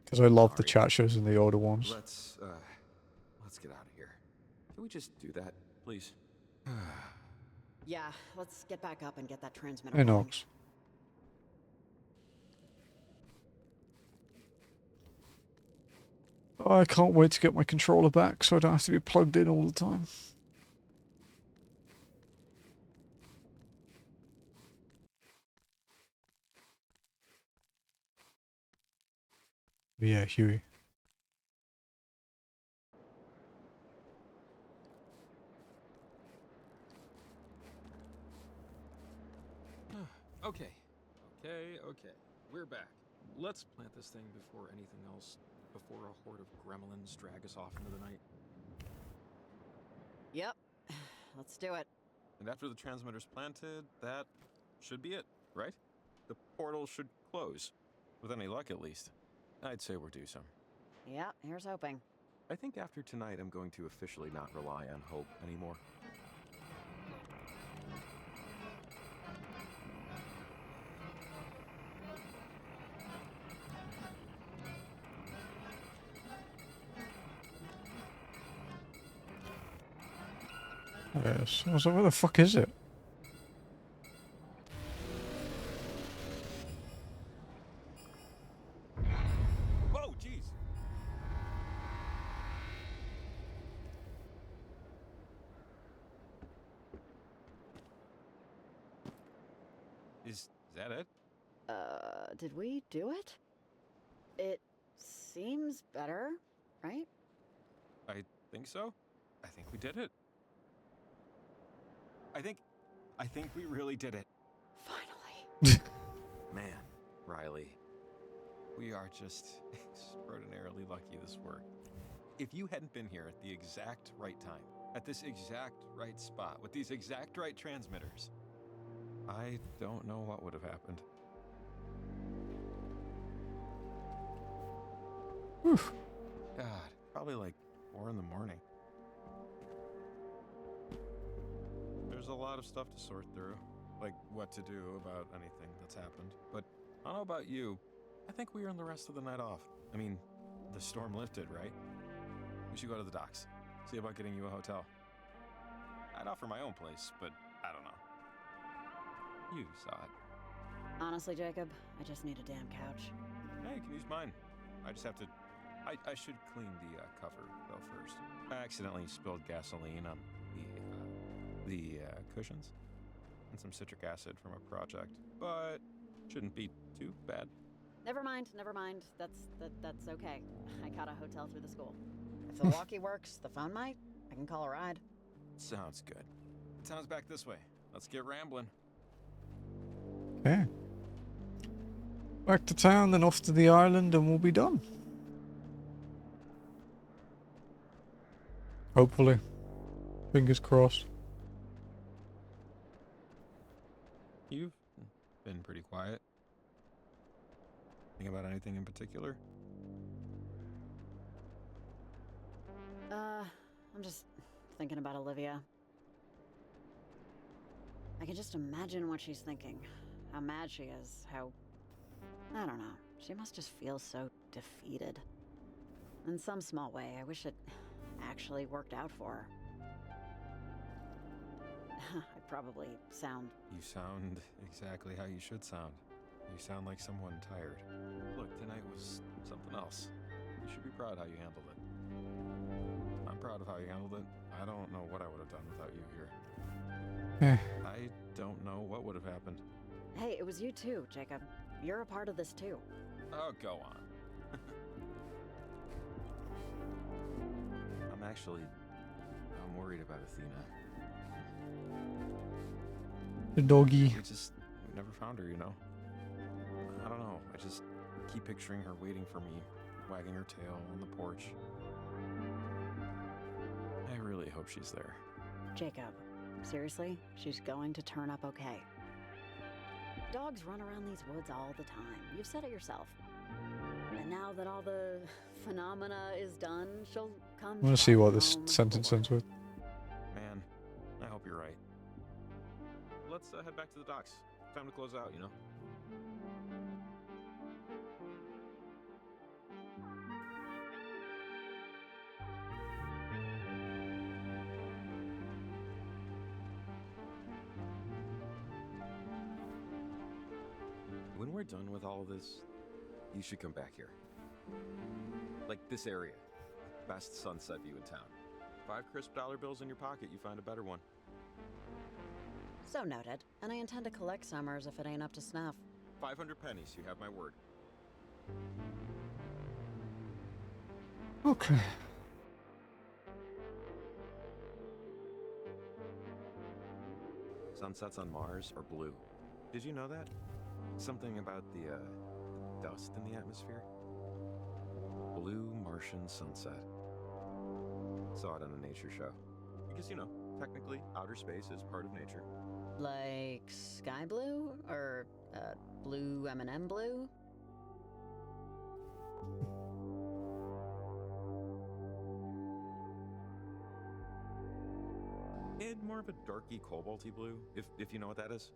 Because I love the Sorry. chat shows in the older ones. Let's get out of here. Can we just do that, please? Yeah, let's get back up and get that transmitter Hey, going. Nox. I can't wait to get my controller back so I don't have to be plugged in all the time. Yeah, Huey. Okay. We're back. Let's plant this thing before anything else, before a horde of gremlins drag us off into the night. Yep, let's do it. And after the transmitter's planted, that should be it, right? The portal should close. With any luck, at least. I'd say we're due some. Yep, here's hoping. I think after tonight, I'm going to officially not rely on hope anymore. Yes. I was like, where the fuck is it? Whoa, jeez. Is that it? Did we do it? It seems better, right? I think so. I think we did it. I think we really did it. Finally. Man, Riley, we are just extraordinarily lucky this worked. If you hadn't been here at the exact right time, at this exact right spot, with these exact right transmitters, I don't know what would have happened. Whew. God, probably like 4 in the morning. There's a lot of stuff to sort through, like what to do about anything that's happened. But I don't know about you, I think we earned the rest of the night off. I mean, the storm lifted, right? We should go to the docks, see about getting you a hotel. I'd offer my own place, but I don't know. You saw it. Honestly, Jacob, I just need a damn couch. Hey, you can use mine. I just have to... I should clean the cover, though, first. I accidentally spilled gasoline on the cushions and some citric acid from a project, but shouldn't be too bad. Never mind. That's okay. I got a hotel through the school. If the walkie works, the phone might. I can call a ride. Sounds good. The town's back this way. Let's get rambling. Okay. Back to town, then off to the island, and we'll be done. Hopefully. Fingers crossed. You've been pretty quiet. Think about anything in particular? I'm just thinking about Olivia. I can just imagine what she's thinking. How mad she is, how... I don't know. She must just feel so defeated. In some small way, I wish it actually worked out for her. I probably sound... You sound exactly how you should sound. You sound like someone tired. Look, tonight was something else. You should be proud how you handled it. I'm proud of how you handled it. I don't know what I would have done without you here. I don't know what would have happened. Hey, it was you too, Jacob. You're a part of this too. Oh, go on. I'm worried about Athena. The doggy. We never found her, you know? I don't know. I just keep picturing her waiting for me, wagging her tail on the porch. I really hope she's there. Jacob, seriously? She's going to turn up okay. Dogs run around these woods all the time. You've said it yourself. And now that all the phenomena is done, she'll come... I want to see what this sentence ends with. Man, I hope you're right. Let's head back to the docks. Time to close out, you know? When we're done with all of this, you should come back here. Like this area. Best sunset view in town. 5 crisp dollar bills in your pocket, you find a better one. So noted. And I intend to collect summers if it ain't up to snuff. 500 pennies, you have my word. Okay. Sunsets on Mars are blue. Did you know that? Something about the dust in the atmosphere? Blue Martian sunset. Saw it on a nature show. Because, you know, technically, outer space is part of nature. Like sky blue? Or, blue M&M blue? And more of a darky cobalty blue, if you know what that is.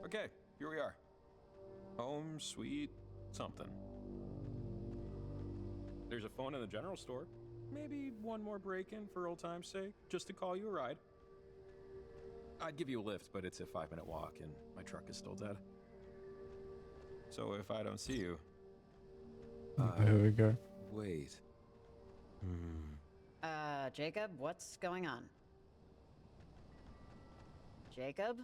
Okay, here we are. Home, sweet, something. There's a phone in the general store. maybe one more break-in for old time's sake, just to call you a ride. I'd give you a lift, but it's a 5-minute walk, and my truck is still dead. So if I don't see you... Here we go. Wait. Jacob, what's going on? Jacob?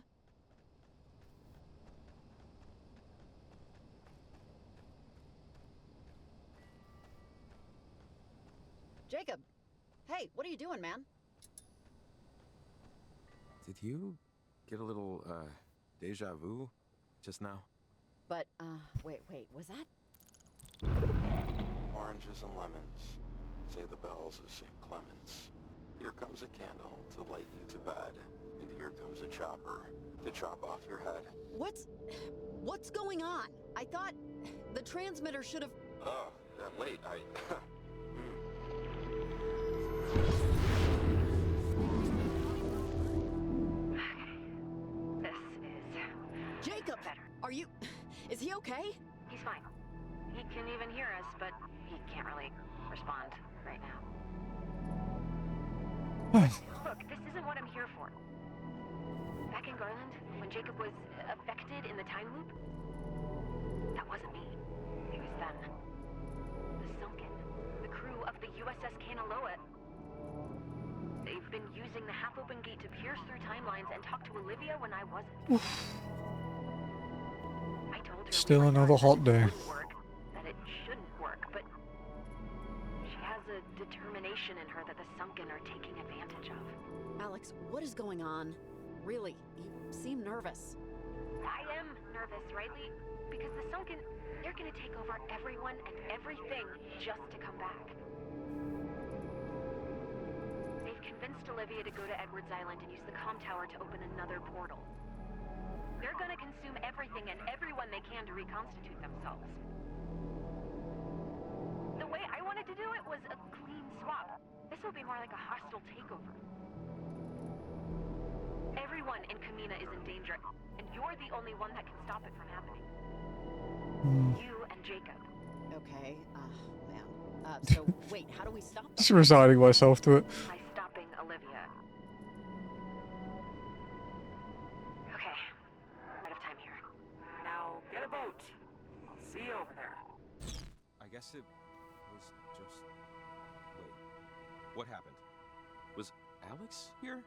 Jacob! Hey, what are you doing, man? Did you get a little, deja vu just now? But, wait, was that? Oranges and lemons. Say the bells of St. Clement's. Here comes a candle to light you to bed. And here comes a chopper to chop off your head. What's going on? I thought the transmitter should have... Oh, that late, This is Jacob! better. Are you... Is he okay? He's fine. He can even hear us, but he can't really respond right now. Look, this isn't what I'm here for. Back in Garland, when Jacob was affected in the time loop, that wasn't me. It was them. The Sunken. The crew of the USS Kanaloa. They've been using the half-open gate to pierce through timelines and talk to Olivia when I wasn't. I told her Still we were another sorry hot that it day. wouldn't work, that it shouldn't work, but she has a determination in her that the Sunken are taking advantage of. Alex, what is going on? Really, you seem nervous. I am nervous, rightly, because the Sunken, they're gonna take over everyone and everything just to come back. They've convinced Olivia to go to Edwards Island and use the comm tower to open another portal. They're gonna consume everything and everyone they can to reconstitute themselves. The way I wanted to do it was a clean swap. This will be more like a hostile takeover. Everyone in Kamina is in danger, and you're the only one that can stop it from happening. You and Jacob. Okay, man. So, wait, how do we stop them? Just resigning myself to it. By stopping Olivia. Okay. Out of time here. Now, get a boat. I'll see you over there. I guess it was just... Wait. What happened? Was Alex here?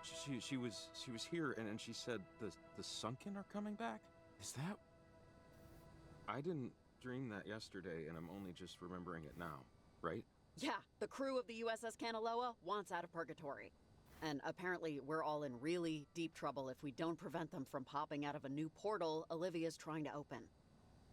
She was here, and she said the Sunken are coming back? Is that... I didn't dream that yesterday, and I'm only just remembering it now, right? Yeah, the crew of the USS Kanaloa wants out of purgatory. And apparently we're all in really deep trouble if we don't prevent them from popping out of a new portal Olivia's trying to open.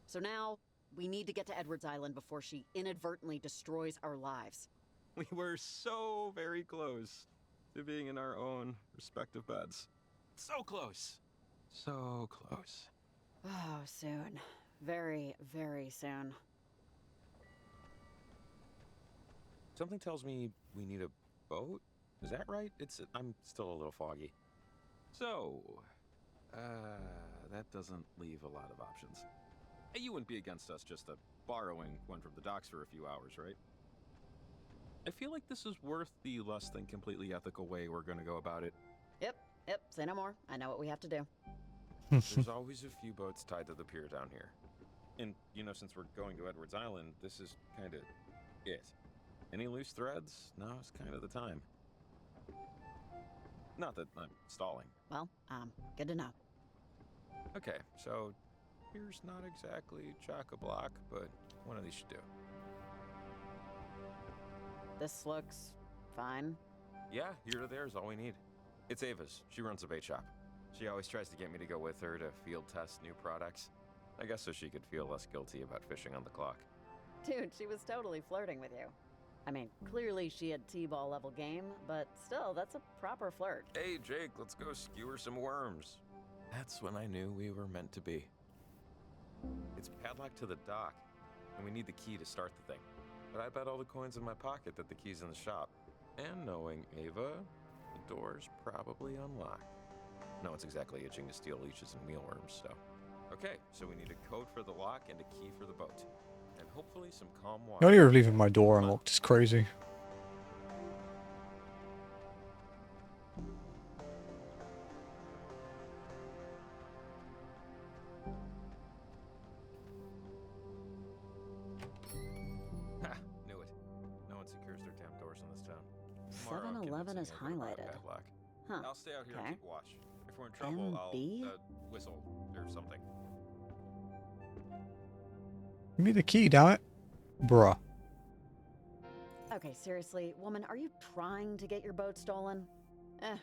So now, we need to get to Edwards Island before she inadvertently destroys our lives. We were so very close to being in our own respective beds. So close. So close. Oh, soon. Very, very soon. Something tells me we need a boat? Is that right? I'm still a little foggy. So, that doesn't leave a lot of options. You wouldn't be against us just borrowing one from the docks for a few hours, right? I feel like this is worth the less than completely ethical way we're gonna go about it. Yep, say no more. I know what we have to do. There's always a few boats tied to the pier down here. And, since we're going to Edwards Island, this is kinda it. Any loose threads? Now's kind of the time. Not that I'm stalling. Well, good to know. Okay, so here's not exactly chock-a-block, but one of these should do. This looks fine. Yeah, here to there is all we need. It's Ava's. She runs a bait shop. She always tries to get me to go with her to field test new products. I guess so she could feel less guilty about fishing on the clock. Dude, she was totally flirting with you. I mean, clearly she had T-ball level game, but still, that's a proper flirt. Hey, Jake, let's go skewer some worms. That's when I knew we were meant to be. It's padlocked to the dock, and we need the key to start the thing. But I bet all the coins in my pocket that the key's in the shop. And knowing Ava, the door's probably unlocked. No one's exactly itching to steal leeches and mealworms, so... Okay, so we need a code for the lock and a key for the boat. And hopefully some calm water. The idea of leaving my door unlocked is crazy. Tomorrow, 7-Eleven is convincing me to go to highlighted. Padlock. Huh. I'll stay out here and Okay. keep watch. If we're in trouble, MB? I'll whistle or something. Give me the key, damn it. Bruh. Okay, seriously, woman, are you trying to get your boat stolen?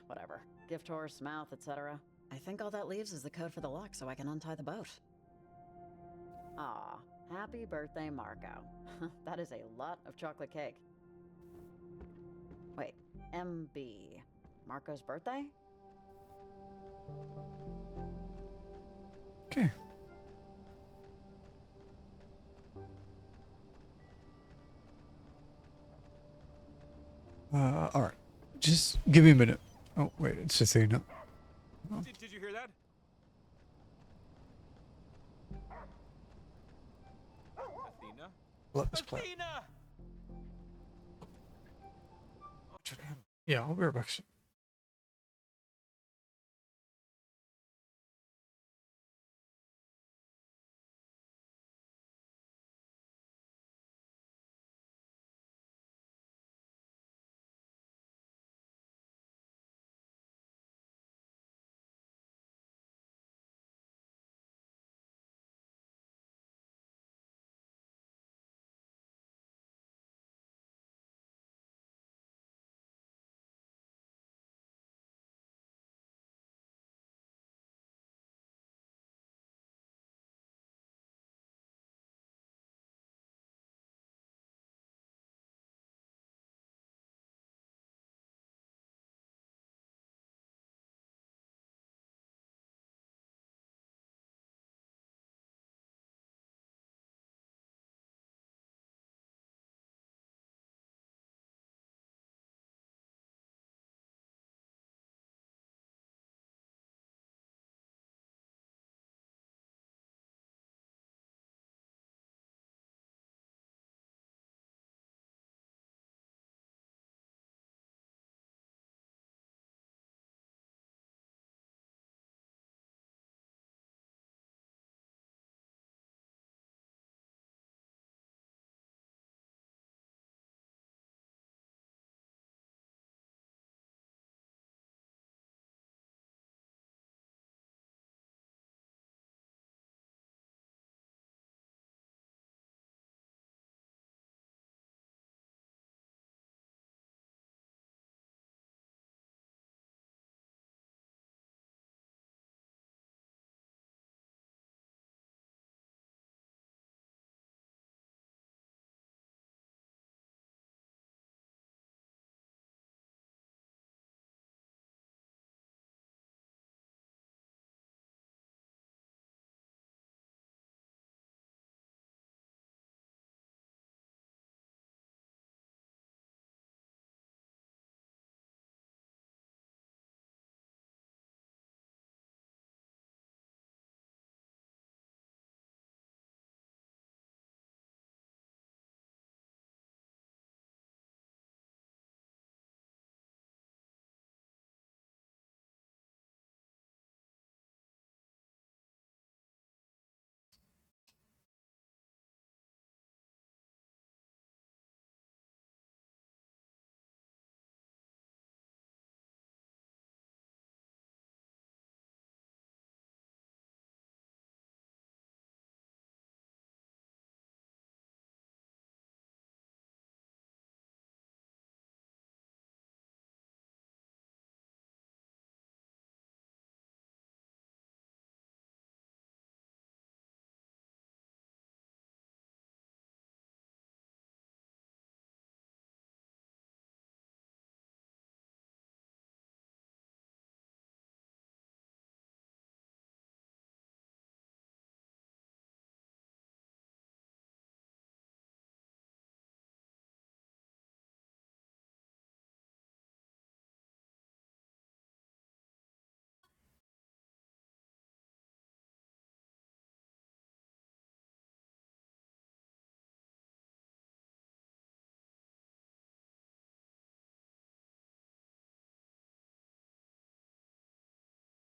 Whatever. Gift horse, mouth, etc. I think all that leaves is the code for the lock so I can untie the boat. Aw, happy birthday, Marco. That is a lot of chocolate cake. Wait, MB. Marco's birthday? Okay. Alright. Just give me a minute. Oh, wait, it's Athena. Oh. Did you hear that? Athena? Let this play. Athena! Yeah, I'll be right back soon.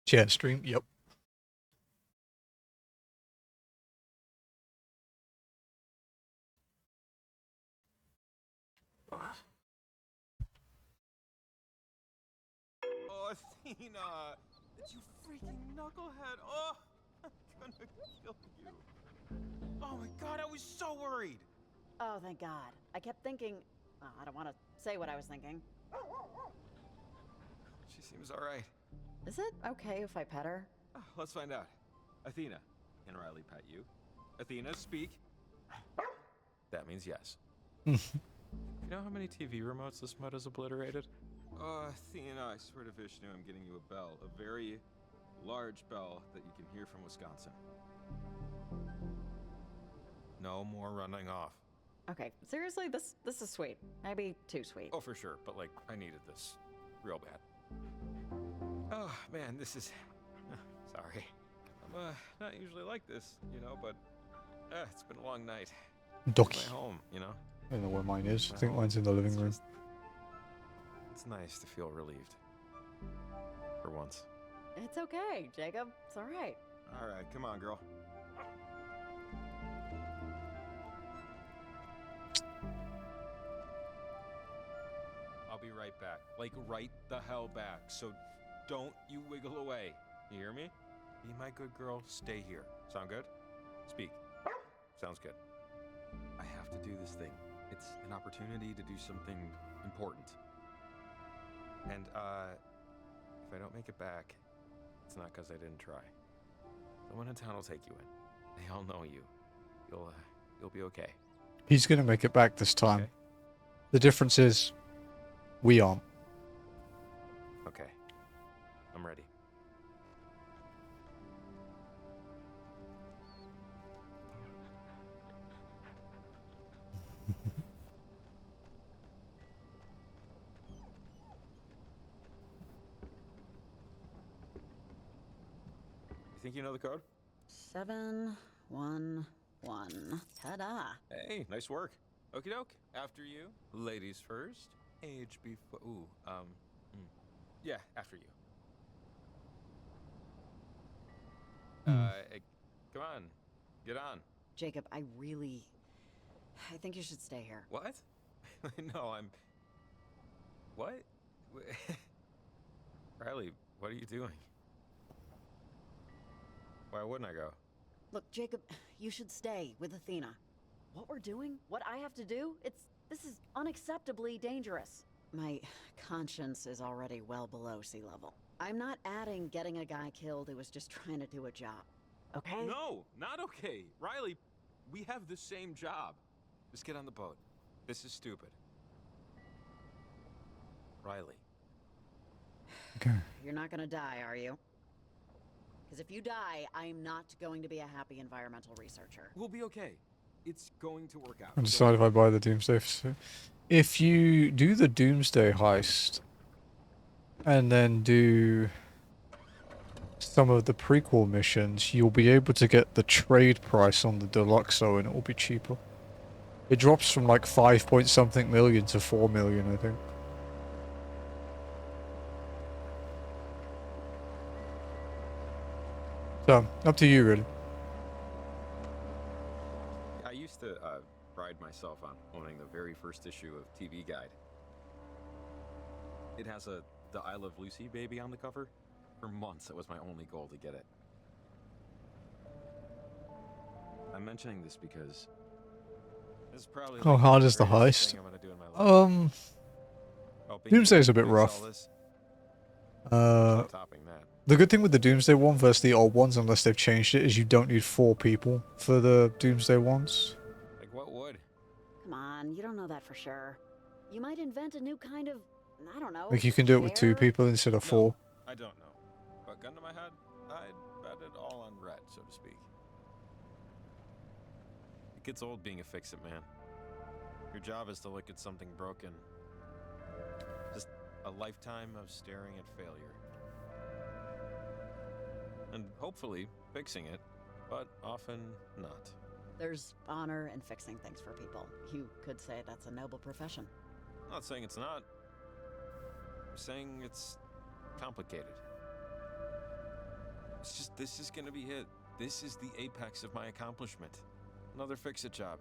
Chat stream, yep. Oh, Athena! You freaking knucklehead! Oh, I'm gonna kill you. Oh my god, I was so worried! Oh, thank God. I kept thinking... Oh, I don't want to say what I was thinking. She seems alright. Is it okay if I pet her? Oh, let's find out. Athena, can Riley pet you? Athena, speak. That means yes. You know how many TV remotes this mud has obliterated? Oh, Athena, I swear to Vishnu, I'm getting you a bell. A very large bell that you can hear from Wisconsin. No more running off. Okay, seriously, this is sweet. Maybe too sweet. Oh, for sure, but like, I needed this real bad. Oh, man, this is... Sorry. I'm not usually like this, you know, but it's been a long night. Docky. My home, you know? I don't know where mine is. I think mine's in the living room. It's nice to feel relieved. For once. It's okay, Jacob. It's all right. All right, come on, girl. I'll be right back. Like, right the hell back. So don't you wiggle away. You hear me? Be my good girl. Stay here. Sound good? Speak. Sounds good. I have to do this thing. It's an opportunity to do something important. And, if I don't make it back, it's not because I didn't try. Someone in town will take you in. They all know you. You'll be okay. He's gonna make it back this time. Okay. The difference is, we aren't. Okay. I'm ready. You think you know the code? 711. Ta-da. Hey, nice work. Okie doke. After you. Ladies first. Age before. Ooh, yeah, after you. Hey, come on. Get on. Jacob, I think you should stay here. What? No, What? Riley, what are you doing? Why wouldn't I go? Look, Jacob, you should stay with Athena. What we're doing, what I have to do, this is unacceptably dangerous. My conscience is already well below sea level. I'm not adding getting a guy killed who was just trying to do a job. Okay? No, not okay. Riley, we have the same job. Just get on the boat. This is stupid. Riley. Okay. You're not gonna die, are you? Because if you die, I'm not going to be a happy environmental researcher. We'll be okay. It's going to work out. I'll decide if I buy the Doomsday. If you do the Doomsday heist, and then do some of the prequel missions, you'll be able to get the trade price on the Deluxo, and it will be cheaper. It drops from like 5 point something million to 4 million, I think. So, up to you, really. I used to pride myself on owning the very first issue of TV Guide. It has the I Love Lucy baby on the cover. For months, that was my only goal to get it. I'm mentioning this because this is probably How like hard is the greatest heist? thing I'm gonna do in my life. Doomsday's a bit rough. Topping that. The good thing with the Doomsday one versus the old ones, unless they've changed it, is you don't need 4 people for the Doomsday ones. Like what would? Come on, you don't know that for sure. You might invent a new kind of, I don't know. Like you can do it with 2 chair? people instead of 4. No, I don't know. But gun to my head, I'd bet it all on red, so to speak. It gets old being a fix-it man. Your job is to look at something broken. Just a lifetime of staring at failure. And hopefully fixing it, but often not. There's honor in fixing things for people. You could say that's a noble profession. I'm not saying it's not. I'm saying it's complicated. It's just, this is gonna be it. This is the apex of my accomplishment. Another fix-it job.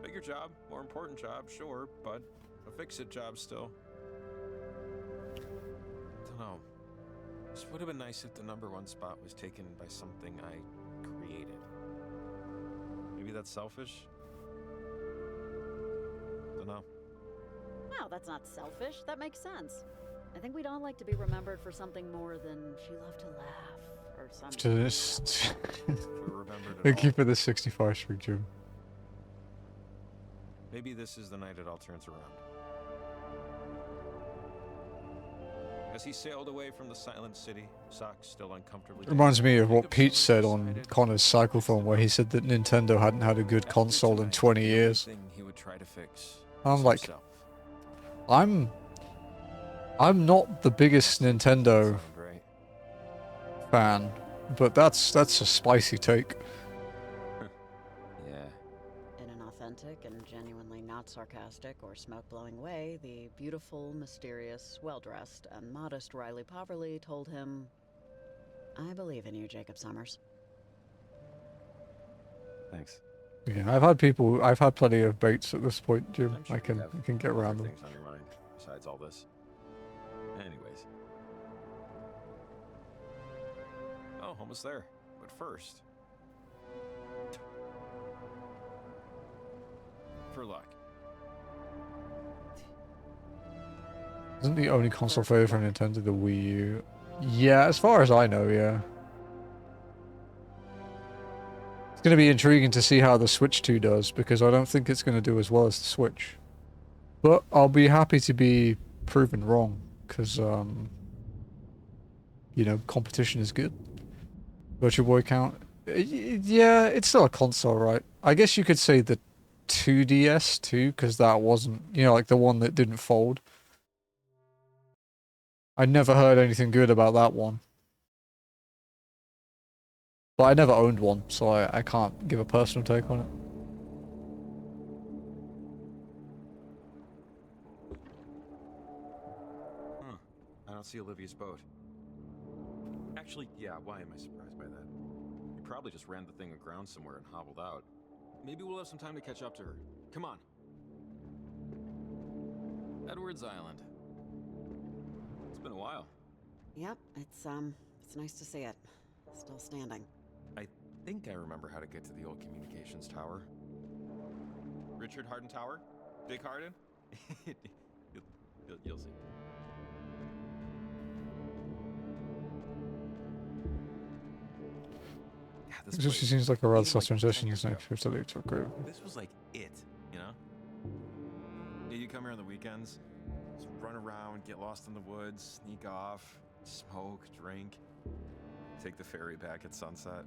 Bigger job, more important job, sure, but a fix-it job still. Don't know. This would have been nice if the #1 spot was taken by something I created. Maybe that's selfish? Dunno. No, that's not selfish. That makes sense. I think we'd all like to be remembered for something more than she loved to laugh or something. Just Remembered at thank you all. for the 65 streak, Jim. Maybe this is the night it all turns around. As he sailed away from the silent city, socks still uncomfortably. Reminds me of what Pete said on Connor's Cyclophone, where he said that Nintendo hadn't had a good console in 20 years. He would try to fix I'm like, himself. I'm not the biggest Nintendo Sound right? fan, but that's a spicy take. Yeah. In an authentic and genuinely not sarcastic or smoke-blowing way, the beautiful, mysterious, well-dressed, and modest Riley Poverly told him, "I believe in you, Jacob Summers." Thanks. Yeah, I've had plenty of baits at this point, Jim. I'm sure I can get other around them. things on your mind besides all this. Anyways. Oh, almost there. But first. For luck. Isn't the only console failure from Nintendo the Wii U? Yeah, as far as I know, yeah. It's going to be intriguing to see how the Switch 2 does, because I don't think it's going to do as well as the Switch. But I'll be happy to be proven wrong, because, you know, competition is good. Virtual Boy count? Yeah, it's still a console, right? I guess you could say the 2DS too, because that wasn't, you know, like the one that didn't fold. I never heard anything good about that one. But I never owned one, so I can't give a personal take on it. Huh. I don't see Olivia's boat. Actually, yeah, why am I surprised by that? You probably just ran the thing aground somewhere and hobbled out. Maybe we'll have some time to catch up to her. Come on. Edwards Island. It's been a while. Yep, it's nice to see it. Still standing. I think I remember how to get to the old communications tower. Richard Harden Tower? Dick Harden? you'll see. Yeah, It just seems like a rather soft transition using ago. to leave to a group. This was like it, you know? Yeah, you come here on the weekends, just run around, get lost in the woods, sneak off, smoke, drink, take the ferry back at sunset.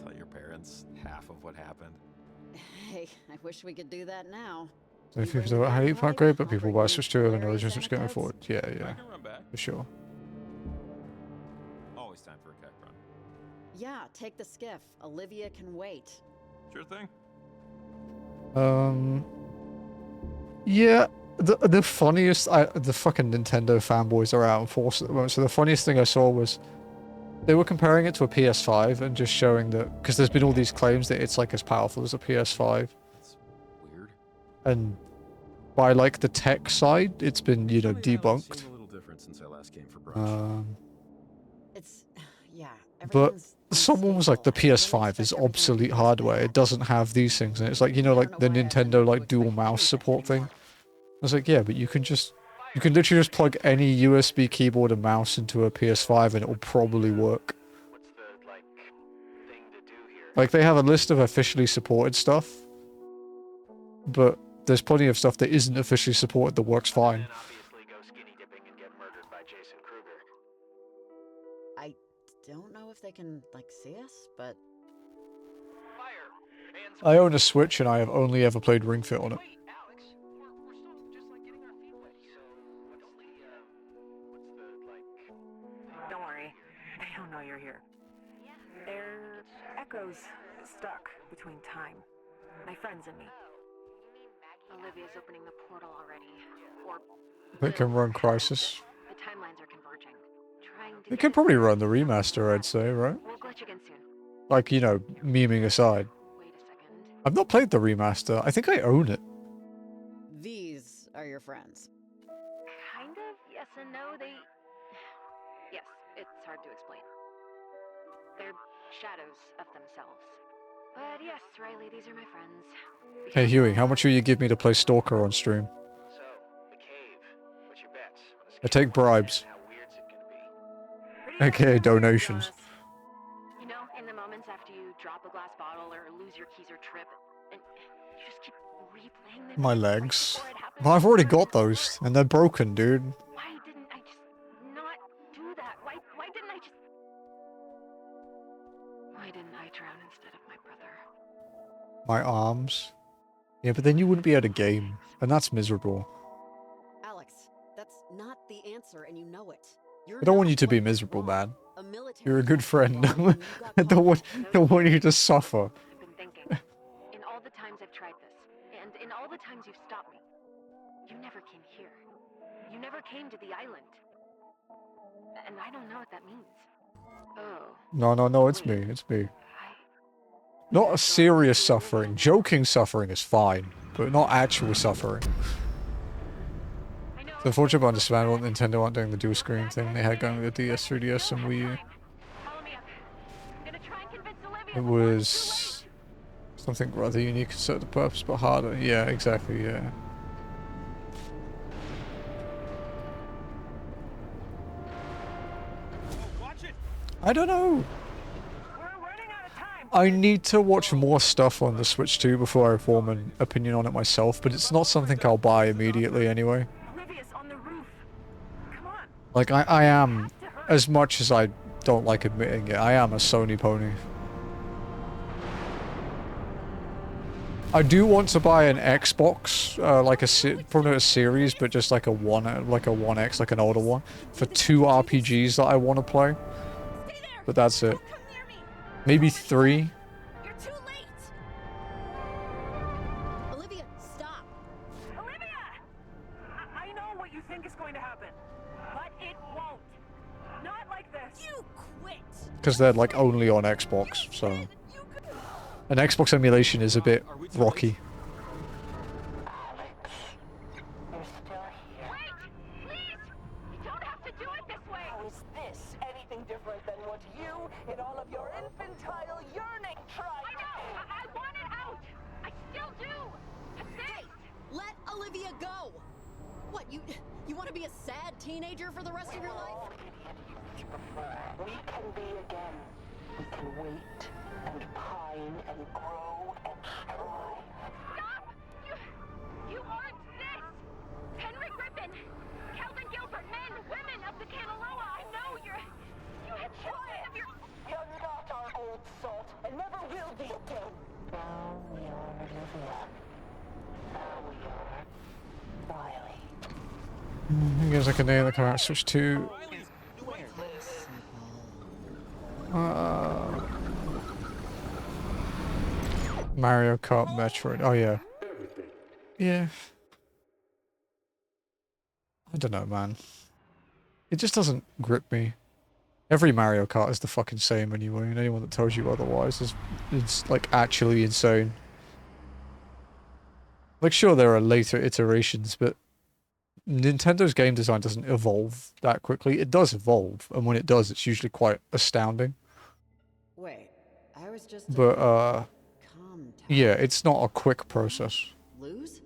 Tell your parents half of what happened. Hey, I wish we could do that now. So if people say, hey, it's not great, but people buy Switch 2 and original Switch going forward. Yeah, I yeah, can run back. for sure. Always time for a cat run. Yeah, take the skiff. Olivia can wait. Sure thing. Yeah, the funniest, the fucking Nintendo fanboys are out in force at the moment. So the funniest thing I saw was they were comparing it to a PS5 and just showing that, because there's been all these claims that it's like as powerful as a PS5. That's weird. And by like the tech side, it's been, you know, debunked. Seemed a little different since I last came for brunch. It's, yeah. But everything's someone was like, the unstable. I really PS5 is expect everything to obsolete be hardware. It doesn't have these things. And it's like, you know, like the Nintendo like dual mouse support thing. I was like, yeah, but you can literally just plug any USB keyboard and mouse into a PS5 and it'll probably work. What's the, like, thing to do here? Like, they have a list of officially supported stuff, but there's plenty of stuff that isn't officially supported that works fine. And obviously go skinny dipping and get murdered by Jason Kruger. I don't know if they can, like, see us, but Fire! Hands I own a Switch and I have only ever played Ring Fit on it. Wait, Alex, we're still just like getting our feet wet. So what's the like? Don't worry. I don't know you're here. There are echoes stuck between time. My friends and me. Olivia's opening the portal already. Or They can run Crisis. the timelines are converging. Trying to They can probably run the remaster, I'd say, right? We'll glitch again soon. Like, you know, memeing aside. Wait a second. I've not played the remaster. I think I own it. these are your friends. Kind of, yes and no. Yes, it's hard to explain. They're shadows of themselves. But yes, Riley, these are my friends. Hey Huey, how much will you give me to play Stalker on stream? So, the cave. What's your bets? I take bribes. How weird's it gonna be? AKA donations. You know, in the moments after you drop a glass bottle or lose your keys or trip, and you just keep replaying them. My legs. But I've already got those, and they're broken, dude. Why didn't I just not do that? Why didn't I just... Why didn't I drown instead of my brother? My arms. Yeah, but then you wouldn't be able to game, and that's miserable. Alex, that's not the answer, and you know it. I don't want you to be miserable, man. You're a good friend. I don't want you to suffer. I've been thinking. In all the times I've tried this, and in all the times you've stopped me, you never came here. You never came to the island. And I don't know what that means. Oh. No, it's me. It's me. Not a serious suffering. Joking suffering is fine, but not actual suffering. It's unfortunate but understandable that Nintendo aren't doing the dual screen thing they had going with the DS, 3DS, and Wii U. It was something rather unique to serve the purpose, but harder. Yeah, exactly, yeah. I don't know. I need to watch more stuff on the Switch 2 before I form an opinion on it myself, but it's not something I'll buy immediately anyway. Like, I am, as much as I don't like admitting it, I am a Sony pony. I do want to buy an Xbox, like probably a series, but just like a 1X, like an older one, for 2 RPGs that I want to play. But that's it. Maybe 3. You're too late. Olivia, stop. Olivia! I know what you think is going to happen, but it won't. Not like this. You quit. Because they're like only on Xbox, so... An Xbox emulation is a bit rocky. You want to be a sad teenager for the rest of your life? We can be again. We can wait and pine and grow and strive. Stop! You aren't this! Henry Griffin! Calvin Gilbert, men, women of the Kanaloa, I know you had children of your... You're not our old salt, and never will be again. Now we are Olivia. Now we are Riley. He gives like a name that come out Switch 2. Mario Kart Metroid. Oh yeah. Yeah. I don't know, man. It just doesn't grip me. Every Mario Kart is the fucking same anyway, and anyone that tells you otherwise is like actually insane. Like sure there are later iterations, but Nintendo's game design doesn't evolve that quickly. It does evolve, and when it does, it's usually quite astounding. Wait, I was just... But, yeah, it's not a quick process. Lose?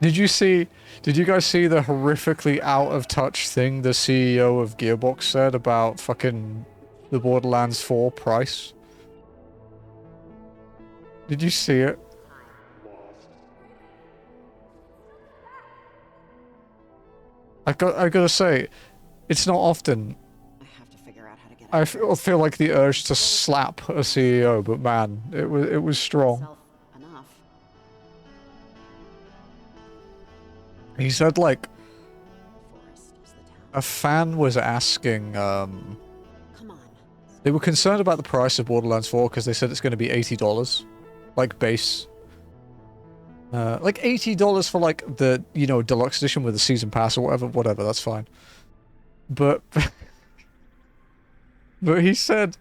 Did you guys see the horrifically out-of-touch thing the CEO of Gearbox said about fucking the Borderlands 4 price? Did you see it? I gotta say, it's not often. I have to figure out how to get I feel like the urge to slap a CEO, but man, it was strong. Enough. He said like a fan was asking. They were concerned about the price of Borderlands 4 because they said it's going to be $80. Like base. Like $80 for like the, you know, deluxe edition with the season pass or whatever, that's fine. But he said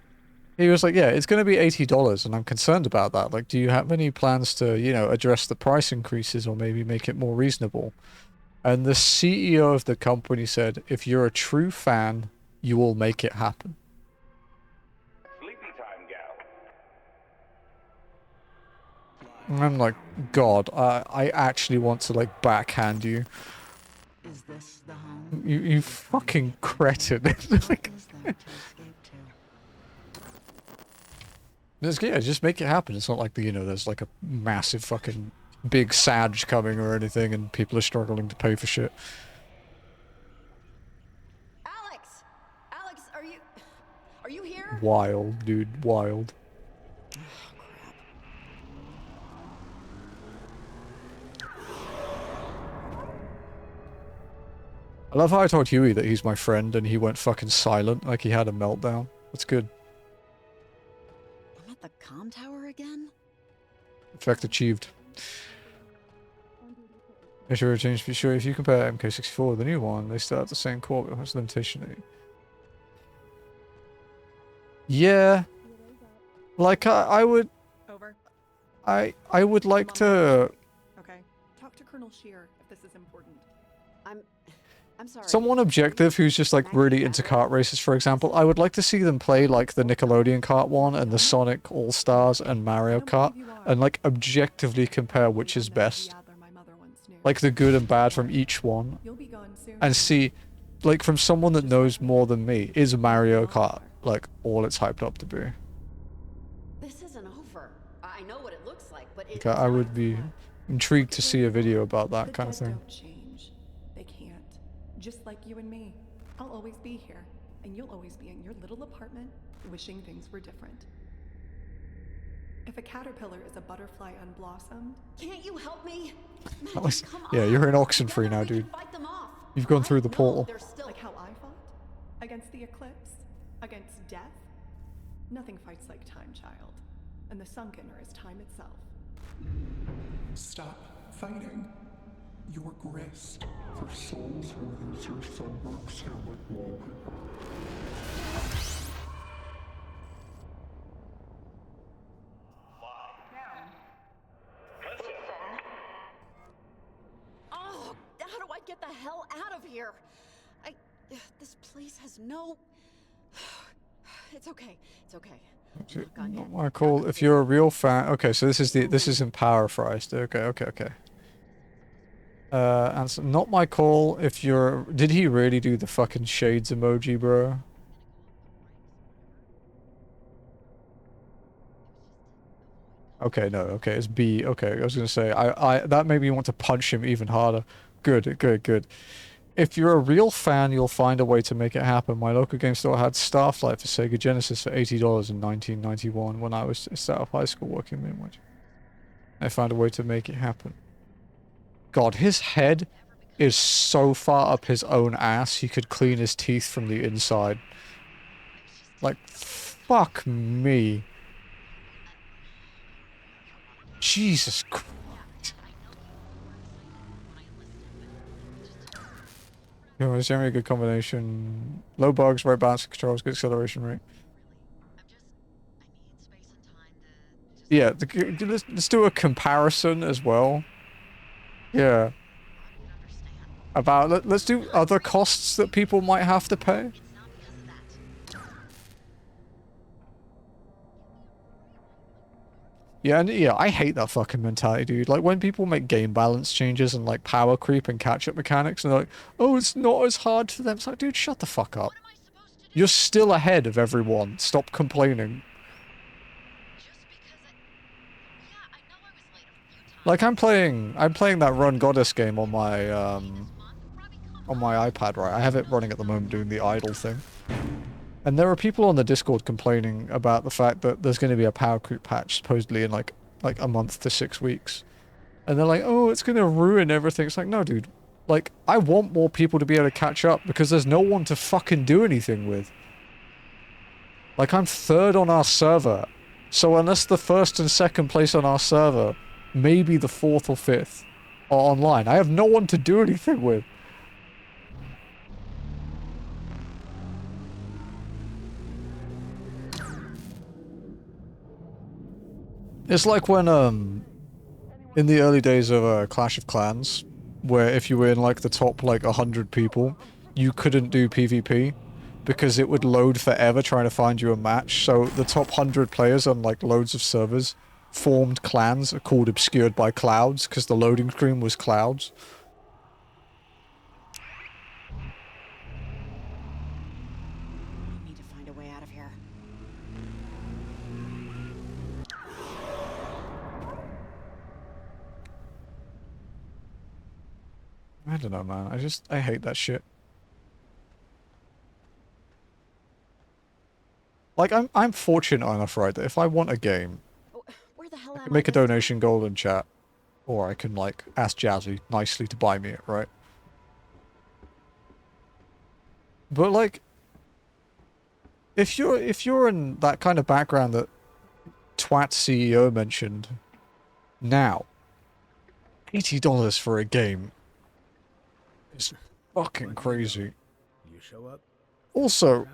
He was like, yeah, it's going to be $80, and I'm concerned about that. Like, do you have any plans to, you know, address the price increases or maybe make it more reasonable? And the CEO of the company said, if you're a true fan, you will make it happen. Sleepy time, gal. And I'm like, God, I actually want to, like, backhand you. Is this the home? You fucking cretin. Like, yeah, just make it happen. It's not like, you know, there's like a massive fucking big Sag coming or anything and people are struggling to pay for shit. Alex! Alex, are you here? Wild, dude, wild. I love how I told Huey that he's my friend and he went fucking silent, like he had a meltdown. That's good. I'm at the comm tower again? Effect achieved. Make sure change be sure if you compare MK64 with the new one, they still have the same core, but what's the limitation? Yeah. Like I would Over. I would like to Okay. Talk to Colonel Shear if this is important. I'm sorry. someone objective who's just like really into kart races, for example. I would like to see them play like the Nickelodeon kart one and the Sonic All-Stars and Mario Kart and like objectively compare which is best. Like the good and bad from each one. And see, like from someone that knows more than me, is Mario Kart like all it's hyped up to be? This isn't over. I know what it looks like, but Okay, I would be intrigued to see a video about that kind of thing. Don't change. They can't. Just like you and me. I'll always be here, and you'll always be in your little apartment, wishing things were different. If a caterpillar is a butterfly unblossomed, can't you help me? Yeah, you're in Oxenfree now, dude. You've gone through the portal. Like how I fought? Against the eclipse? Against death? Nothing fights like time, child. And the Sunkener is time itself. Stop fighting. Your grist for souls who use your sunworks here like wallpaper. Oh, how do I get the hell out of here? This place has no... It's okay. It's okay. Not my call. If you're a real fan, okay. So this is in paraphrased. Okay. Answer. Not my call. If you're, did he really do the fucking shades emoji, bro? Okay, no. Okay, it's B. Okay, I was gonna say I that made me want to punch him even harder. Good. If you're a real fan, you'll find a way to make it happen. My local game store had Starflight for Sega Genesis for $80 in 1991 when I was just out of high school working minimum wage. I found a way to make it happen. God, his head is so far up his own ass, he could clean his teeth from the inside. Like, fuck me. Jesus Christ. You know, it's generally a good combination. Low bugs, right balance controls, good acceleration rate. Yeah, let's do a comparison as well. Yeah. About, let's do other costs that people might have to pay. Yeah, and yeah, I hate that fucking mentality, dude. Like, when people make game balance changes and, like, power creep and catch-up mechanics, and they're like, oh, it's not as hard for them. It's like, dude, shut the fuck up. You're still ahead of everyone. Stop complaining. Like, I'm playing that Run Goddess game on my iPad, right? I have it running at the moment doing the idle thing. And there are people on the Discord complaining about the fact that there's going to be a power creep patch supposedly in like a month to 6 weeks. And they're like, oh, it's going to ruin everything. It's like, no, dude. Like, I want more people to be able to catch up because there's no one to fucking do anything with. Like, I'm third on our server. So unless the first and second place on our server, maybe the fourth or fifth, are online, I have no one to do anything with. It's like when, in the early days of Clash of Clans, where if you were in like the top like 100 people, you couldn't do PvP because it would load forever trying to find you a match. So the top 100 players on like loads of servers formed clans called Obscured by Clouds because the loading screen was clouds. I need to find a way out of here. I don't know, man. I hate that shit. Like, I'm fortunate enough, right, that if I want a game, Where the hell I am can make a this time? donation goal in chat, or I can, like, ask Jazzy nicely to buy me it, right? But, like, if you're in that kind of background that Twat CEO mentioned, now, $80 for a game is fucking crazy. You show up. Also,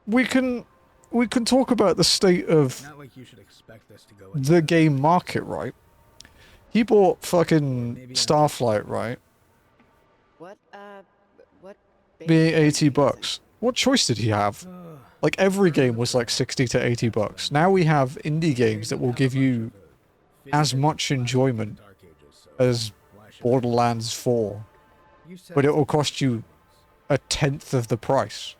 we can talk about the state of Not like you should expect us to go the game market, right? He bought fucking Starflight, right? What Being $80. What choice did he have? Like, every game was like 60 to 80 bucks. Now we have indie games that will give you as much enjoyment as Borderlands 4, but it will cost you a tenth of the price.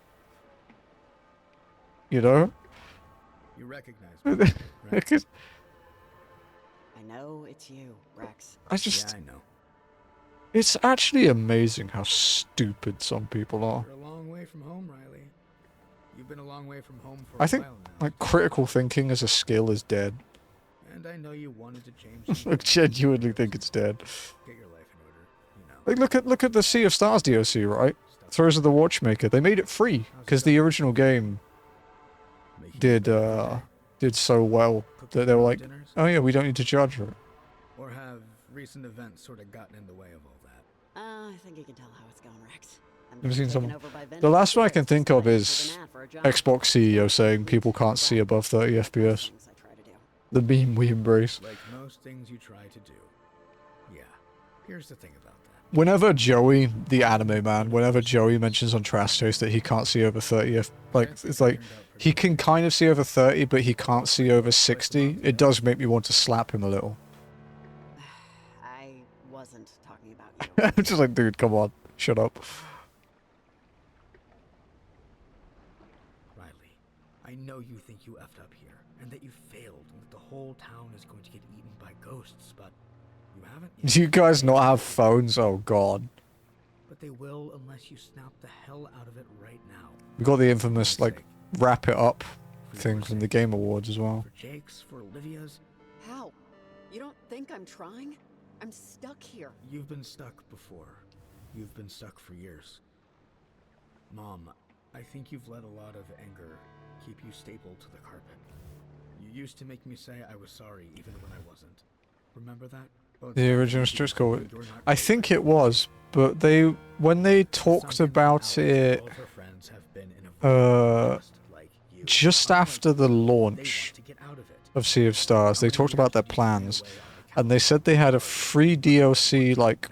You know? You recognize me, right? I know it's you, Rex. Yeah, I know. It's actually amazing how stupid some people are. You're a long way from home, Riley. You've been a long way from home for I a think, while now. like, critical thinking as a skill is dead. And I know you wanted to change. I genuinely think it's dead. Get your life in order, you know. Like, look at the Sea of Stars DLC, right? Throws of the Watchmaker. They made it free because the original game did so well that they were like, oh yeah, we don't need to charge for it. Or have recent events sort of gotten in the way of all that? I think you can tell how it's going, Rex. I'm I've seen taken someone. over by The vengeance last one I can spirits, think of studying is for the NAT for a job. Xbox CEO saying people can't see above 30 FPS. The meme we embrace. Like most things you try to do. Yeah. Here's the thing about that. Whenever Joey, the anime man, whenever Joey mentions on Trash Taste that he can't see over 30 like, it's like, he can kind of see over 30, but he can't see over 60. It does make me want to slap him a little. I wasn't talking about you. I'm just like, dude, come on. Shut up. Riley, I know you think you effed up here, and that you failed, and that the whole town is going to get eaten by ghosts, but you haven't yet. Do you guys not have phones? Oh, God. But they will unless you snap the hell out of it right now. We got the infamous, like, wrap it up thing from the Game Awards as well. For Jake's, for Olivia's. How? You don't think I'm trying? I'm stuck here. You've been stuck before. You've been stuck for years. Mom, I think you've let a lot of anger keep you stapled to the carpet. You used to make me say I was sorry even when I wasn't. Remember that? Well, The original Street Score. I think it was, but when they talked about it, just after the launch of Sea of Stars, they talked about their plans, and they said they had a free DLC, like,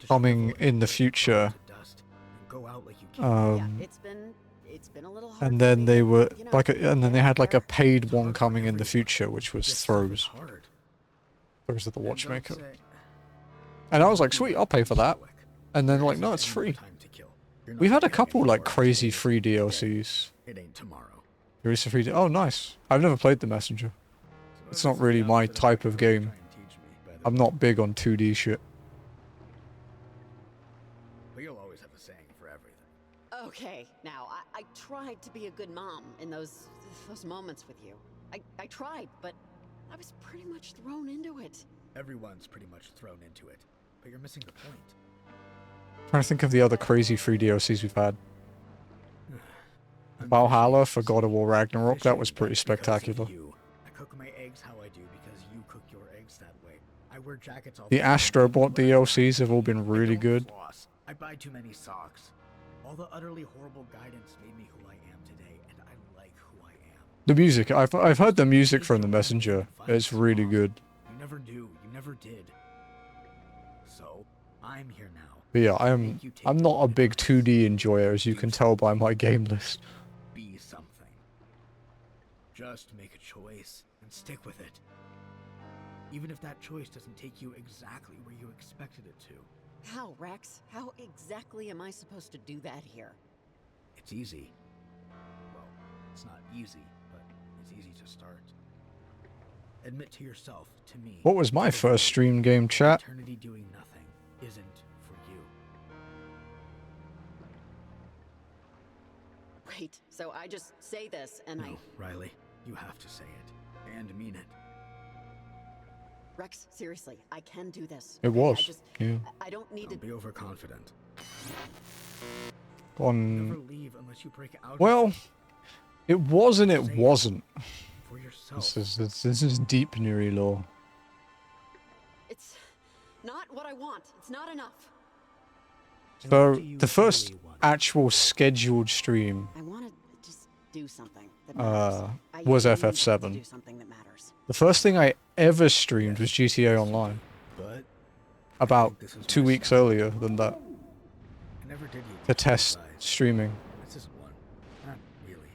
coming in the future. It's been a little hard And then they were, like, and then they had, like, a paid one coming in the future, which was Throws. Throws of the Watchmaker. And I was like, sweet, I'll pay for that. And then, like, no, it's free. We've had a couple, like, crazy free DLCs. It ain't tomorrow. There is a free Oh, nice. I've never played The Messenger. It's not really my type of game. I'm not big on 2D shit. But you'll always have a saying for everything. Okay, now, I tried to be a good mom in those moments with you. I tried, but I was pretty much thrown into it. Everyone's pretty much thrown into it, but you're missing the point. I'm trying to think of the other crazy free DLCs we've had. Valhalla for God of War Ragnarok, that was pretty spectacular. I cook my eggs how I do because you cook your eggs that way. I wear jackets all The Astrobot DLCs have all been really good. I buy too many socks. All the utterly horrible guidance made me who I am today, and I like who I am. The music, I've heard the music from The Messenger. It's really good. You never knew. You never did. So, I'm here now. But yeah, I'm not a big 2D enjoyer, as you can tell by my game list. Be something. Just make a choice and stick with it. Even if that choice doesn't take you exactly where you expected it to. How, Rex? How exactly am I supposed to do that here? It's easy. Well, it's not easy, but it's easy to start. Admit to yourself, to me. What was my first stream game, chat? Eternity doing nothing isn't for you. Wait, so I just say this and No, Riley, you have to say it. And mean it. Rex, seriously, I can do this. It okay? was, yeah. I don't need Don't be overconfident. On... Never leave unless you break out. Well, it was and it wasn't. For yourself. This is deep Niri lore. It's not what I want. It's not enough. So, the first actual scheduled stream I want to just do something that matters. was I need to FF7. do something that matters. The first thing I ever streamed was GTA Online. But about 2 weeks earlier than that. I never did you To test streaming. This isn't one. Not really.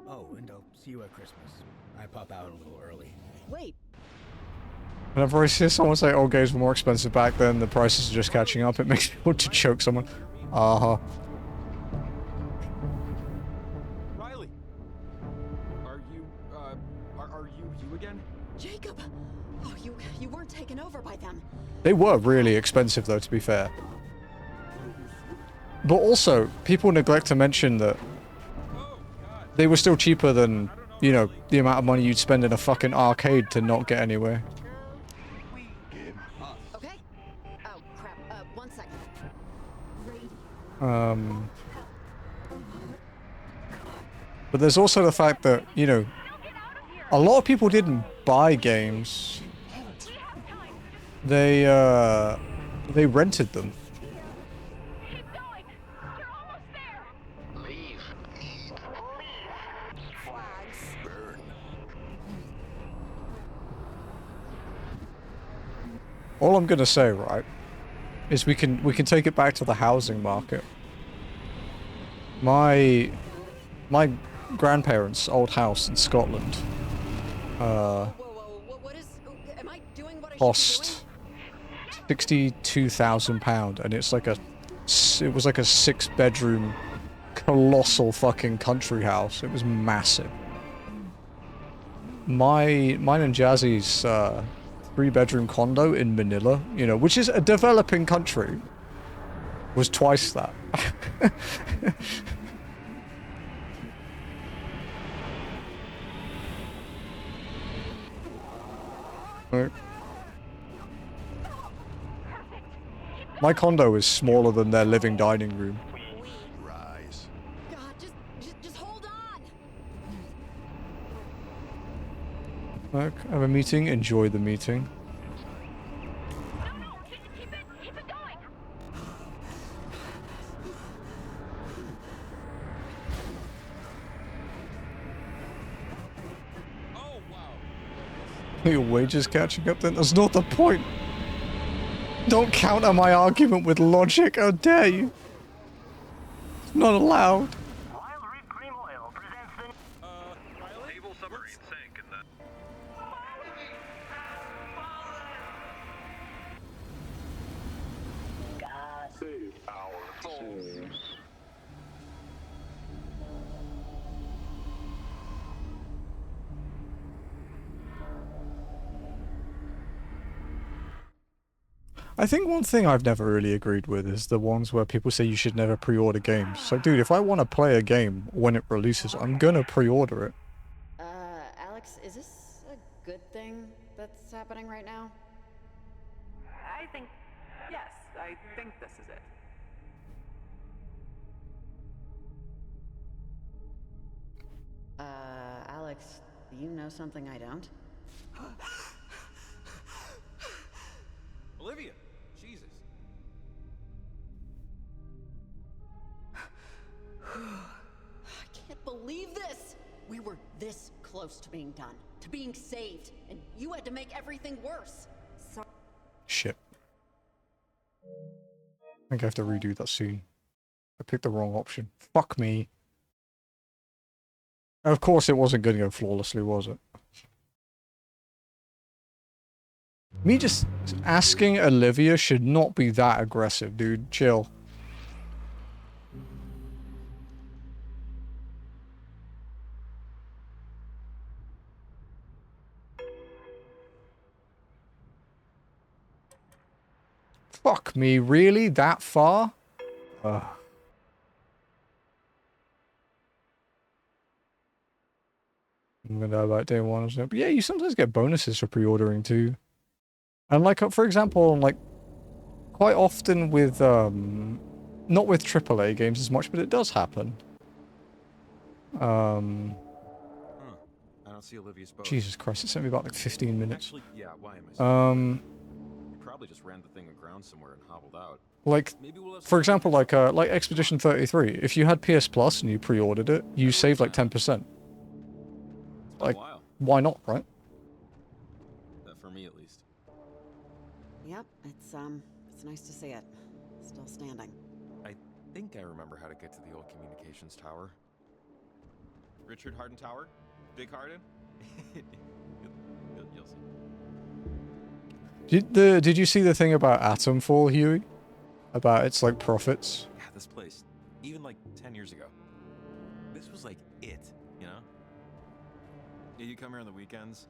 Oh, and I'll see you at Christmas. I pop out a little early. Wait. Whenever I see someone say, oh, games were more expensive back then, the prices are just catching up, it makes me want to choke someone. Uh-huh. Riley! Are you again? Jacob! Oh, you weren't taken over by them. They were really expensive, though, to be fair. But also, people neglect to mention that they were still cheaper than, you know, the amount of money you'd spend in a fucking arcade to not get anywhere. Okay? Oh, crap. 1 second. But there's also the fact that, you know, a lot of people didn't buy games. They rented them. All I'm gonna say, right, is we can take it back to the housing market. My grandparents' old house in Scotland cost £62,000, and it was like a 6-bedroom colossal fucking country house. It was massive. Mine and Jazzy's 3-bedroom condo in Manila, you know, which is a developing country, was twice that. Right. My condo is smaller than their living dining room. Rise. God, just hold on. Look, have a meeting, enjoy the meeting. Keep it going. Your wages catching up then? That's not the point. Don't counter my argument with logic, how dare you? It's not allowed. Naval submarine sank in the... God save our souls. I think one thing I've never really agreed with is the ones where people say you should never pre-order games. So, dude, if I want to play a game when it releases, I'm gonna pre-order it. Alex, is this a good thing that's happening right now? I think... yes, I think this is it. Alex, do you know something I don't? Olivia! Jesus. I can't believe this! close to being done, to being saved, and you had to make everything worse. Sorry. Shit. I think I have to redo that scene. I picked the wrong option. Fuck me. Of course it wasn't going to go flawlessly, was it? Me just asking Olivia should not be that aggressive, dude. Chill. Fuck me, really? That far? Ugh. I'm gonna know about day one or something. But yeah, you sometimes get bonuses for pre-ordering too. And like, for example, like, quite often with, not with AAA games as much, but it does happen. I don't see Olivia's boat. Jesus Christ, it sent me about like 15 minutes. Actually, yeah, why am I You probably just ran the thing aground somewhere and hobbled out. Like, for example, like Expedition 33, if you had PS Plus and you pre-ordered it, you save like 10%. Like, why not, right? For me, at least. Yep, it's nice to see it. Still standing. I think I remember how to get to the old communications tower. Richard Harden Tower? Big Harden? You'll see. Did you see the thing about Atomfall, Huey? About its, like, profits? Yeah, this place. Even, like, 10 years ago. This was, like, it, you know? Yeah, you come here on the weekends,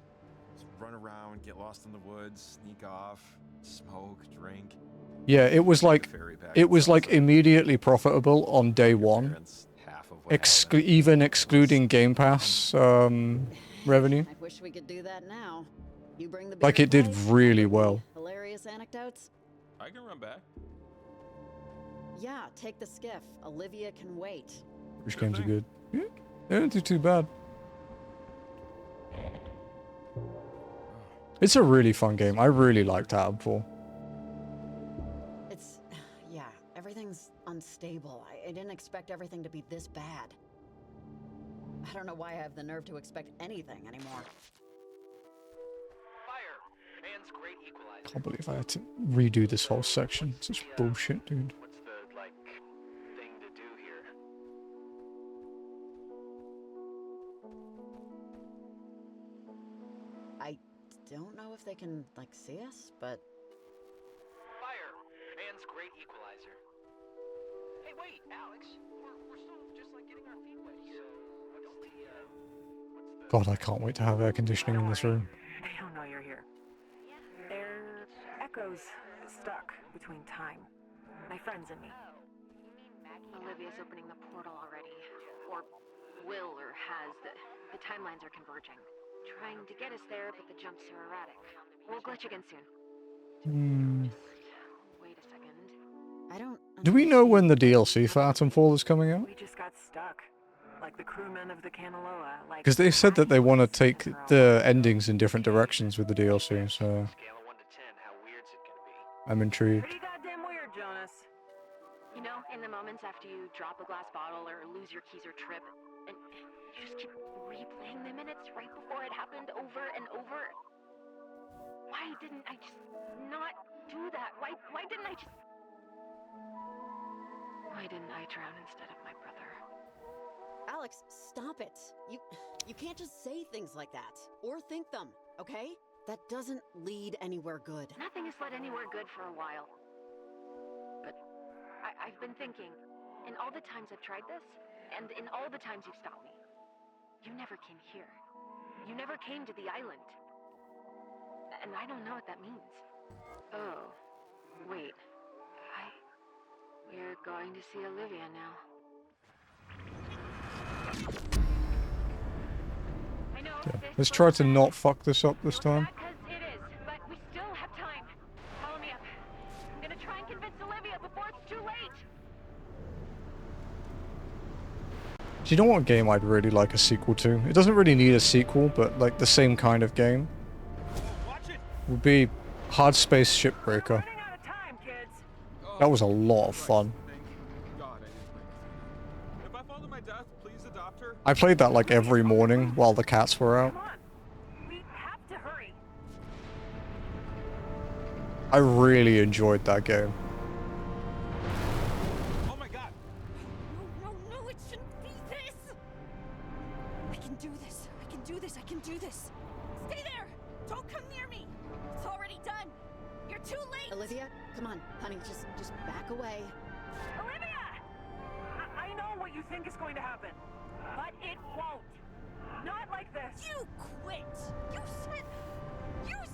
just run around, get lost in the woods, sneak off, smoke, drink. Yeah, it was like immediately profitable on day one. Even excluding Game Pass revenue. I wish we could do that now. You bring the Like, it did really well. Hilarious anecdotes. I can run back. Yeah, take the skiff. Olivia can wait. Which games are good? Yeah, they don't do too bad. It's a really fun game. I really liked Atomfall. Yeah, everything's unstable. I didn't expect everything to be this bad. I don't know why I have the nerve to expect anything anymore. Fire, man's great equalizer. Can't believe I had to redo this whole section. It's just bullshit, dude. What's the, like, thing to do here? I don't know if they can, like, see us, but... Fire, man's great equalizer. Hey, wait, Alex. We're still just, like, getting our feet wet here. What's the, God, I can't wait to have air conditioning in this room. I don't know you're here. There echoes stuck between time. My friends and me. Olivia's opening the portal already. Or will, or has. The timelines are converging. Trying to get us there, but the jumps are erratic. We'll glitch again soon. Wait a second. I don't... Do we know when the DLC for Atomfall is coming out? We just got stuck. Like the crewmen of the Kanaloa. Like, Because they said that they want to take the endings in different directions with the DLC, so... I'm intrigued. pretty goddamn weird, Jonas. You know, in the moments after you drop a glass bottle or lose your keys or trip, and you just keep replaying the minutes right before it happened over and over. Why didn't I just not do that? Why didn't I just... Why didn't I drown instead of my brother? Alex, stop it. You can't just say things like that. Or think them, okay? That doesn't lead anywhere good. Nothing has led anywhere good for a while. But I've been thinking, in all the times I've tried this, and in all the times you've stopped me, you never came here. You never came to the island. And I don't know what that means. Oh, wait. We're going to see Olivia now. I know. Yeah. Let's try to not fuck this up this time. It is, but we still have time. Follow me up. I'm gonna try and convince Olivia before it's too late. Do you know what game I'd really like a sequel to? It doesn't really need a sequel, but like the same kind of game. Would be Hard Space Shipbreaker. That was a lot of fun. to my death, please adopt her. I played that like every morning while the cats were out. Come on. We have to hurry. I really enjoyed that game. Oh my god. No, it shouldn't be this! I can do this. I can do this. I can do this. Stay there! Don't come near me! It's already done! You're too late! Olivia, come on, honey, just back away. Olivia! I know what you think is going to happen, but it won't. Not like this. You quit! You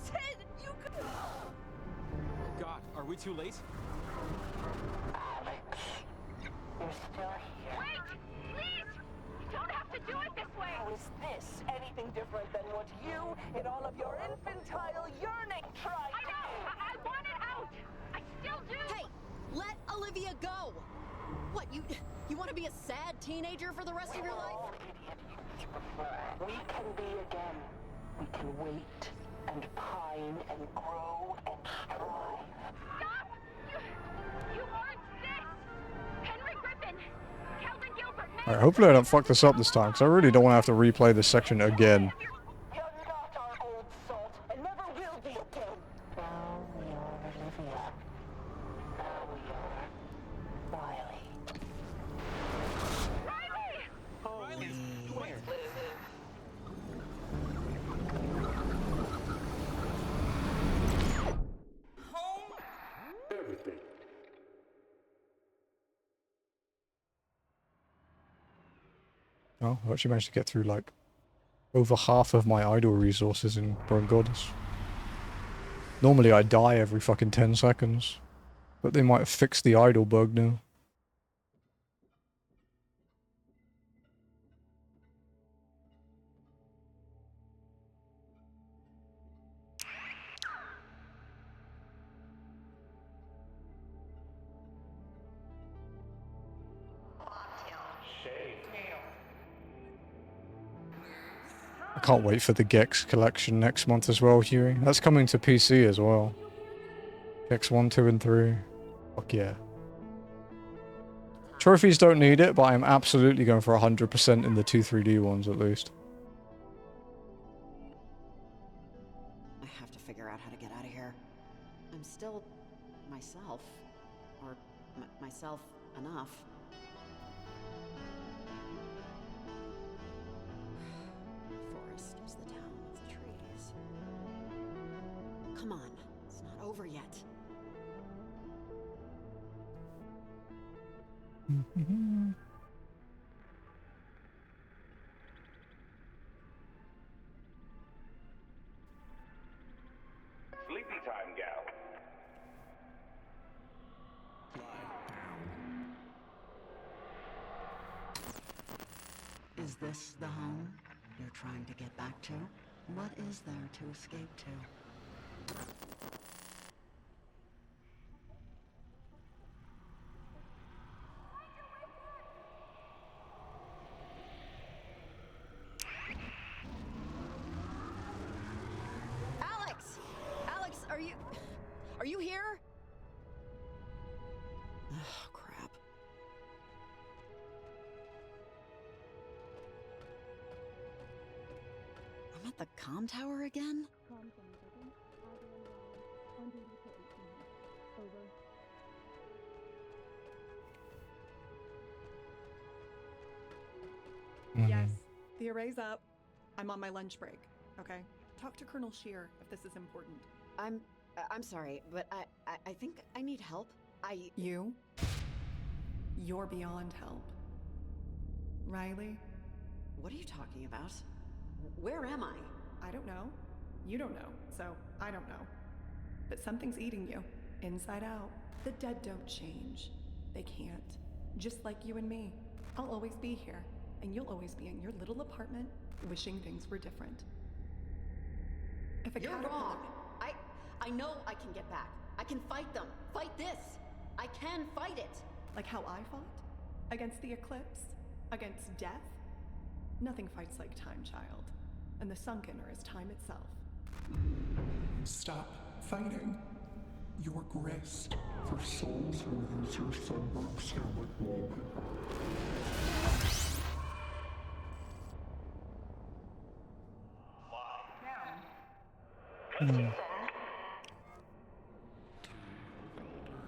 said you could... God, are we too late? Alex, you're still here. Wait! Please! You don't have to do it this way! How is this anything different than what you, in all of your infantile yearning, tried I know! I want it out! I still do! Hey, let Olivia go! What, you want to be a sad teenager for the rest of your life? All idiot youths before. We can be again. We can wait and pine and grow and strive. Stop! You aren't this! Henry Griffin! Calvin Gilbert! Alright, hopefully I don't fuck this up this time, because I really don't want to have to replay this section again. You're not our old salt, and never will be again. Now we are Olivia. Now we are Riley. Riley! Riley! Home? Everything. Oh, I actually managed to get through like over half of my idle resources in Pro Goddess. Normally I die every fucking 10 seconds, but they might have fixed the idle bug now. I can't wait for the Gex collection next month as well, Huey. That's coming to PC as well. Gex 1, 2, and 3. Fuck yeah. Trophies don't need it, but I'm absolutely going for 100% in the 2 3D ones at least. I have to figure out how to get out of here. I'm still myself. Or myself enough. Forest is the town of the trees. Come on, it's not over yet. Sleepy time, gal. Is this the home you're trying to get back to? What is there to escape to? Alex! Alex, are you here? Oh, crap. I'm at the comm tower again? Yes, the array's up. I'm on my lunch break, okay? Talk to Colonel Shear if this is important. I'm sorry, but I think I need help. You? You're beyond help. Riley? What are you talking about? Where am I? I don't know. You don't know, so I don't know. But something's eating you, inside out. The dead don't change. They can't. Just like you and me. I'll always be here, and you'll always be in your little apartment, wishing things were different. If a You're caterpillar- wrong. I know I can get back. I can fight them. Fight this. I can fight it. Like how I fought? Against the eclipse? Against death? Nothing fights like time, child. And the sunkener is time itself. Stop fighting. Your grist for souls will lose your sunburned ceramic woman.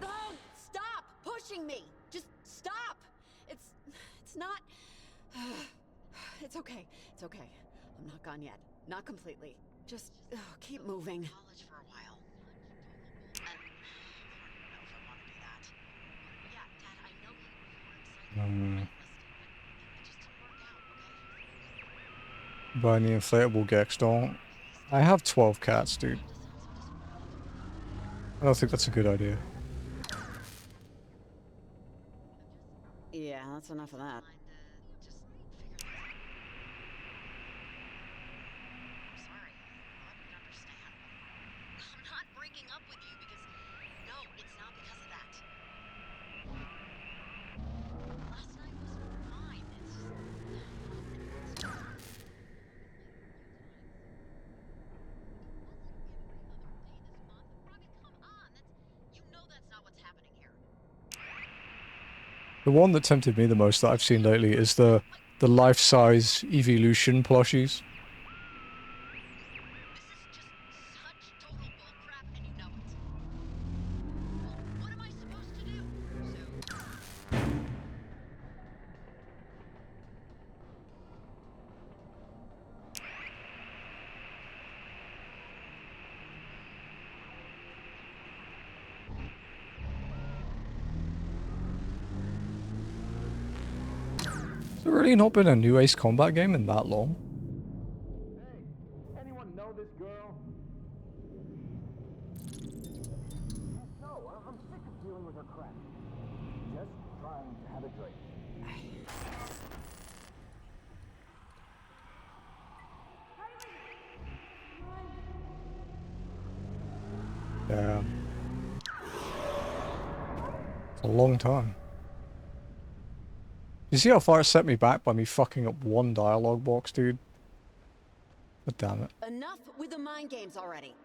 Oh, stop pushing me! Just stop! It's not... It's okay. It's okay. I'm not gone yet. Not completely. Just keep moving. College for a while. I don't know if I want to do that. Yeah, Dad, I know you were excited. Buy the inflatable Gex doll. I have 12 cats, dude. I don't think that's a good idea. Yeah, that's enough of that. The one that tempted me the most that I've seen lately is the life-size evolution plushies. Has there really not been a new Ace Combat game in that long? Hey, anyone know this girl? No, I'm sick of dealing with her crap. Just trying to have a drink. Damn. It's a long time. You see how far it set me back by me fucking up one dialogue box, dude? But damn it. Enough with the mind games already.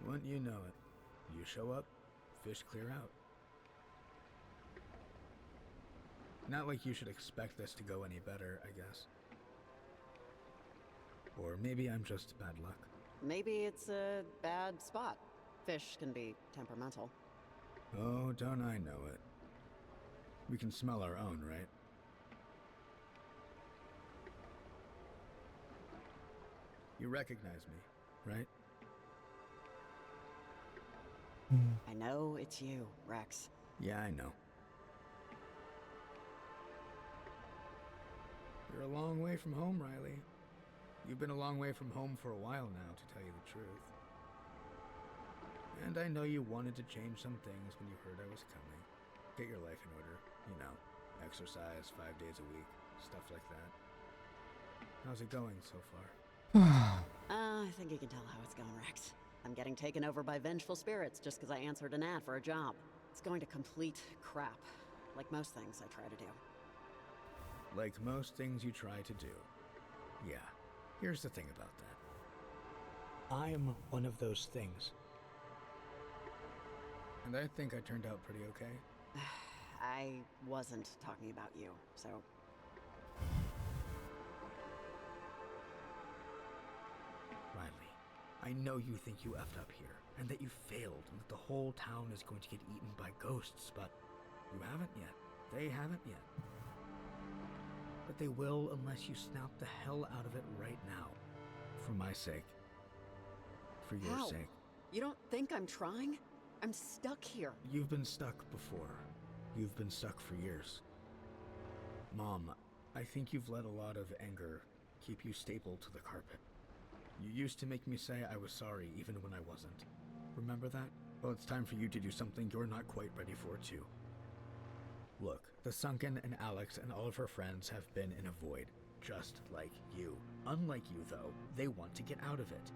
Wouldn't you know it? You show up, fish clear out. Not like you should expect this to go any better, I guess. Or maybe I'm just bad luck. Maybe it's a bad spot. Fish can be temperamental. Oh, don't I know it. We can smell our own, right? You recognize me, right? I know it's you, Rex. Yeah, I know. You're a long way from home, Riley. You've been a long way from home for a while now, to tell you the truth. And I know you wanted to change some things when you heard I was coming. Get your life in order, you know, exercise 5 days a week, stuff like that. How's it going so far? I think you can tell how it's going, Rex. I'm getting taken over by vengeful spirits just because I answered an ad for a job. It's going to complete crap, like most things I try to do. Like most things you try to do. Yeah, here's the thing about that. I'm one of those things. And I think I turned out pretty okay. I wasn't talking about you, so... Riley, I know you think you effed up here, and that you failed, and that the whole town is going to get eaten by ghosts, but you haven't yet. They haven't yet. But they will unless you snap the hell out of it right now. For my sake. For your sake. You don't think I'm trying? I'm stuck here. You've been stuck before. You've been stuck for years. Mom, I think you've let a lot of anger keep you stapled to the carpet. You used to make me say I was sorry even when I wasn't. Remember that? Well, it's time for you to do something you're not quite ready for, too. Look, the Sunken and Alex and all of her friends have been in a void, just like you. Unlike you, though, they want to get out of it.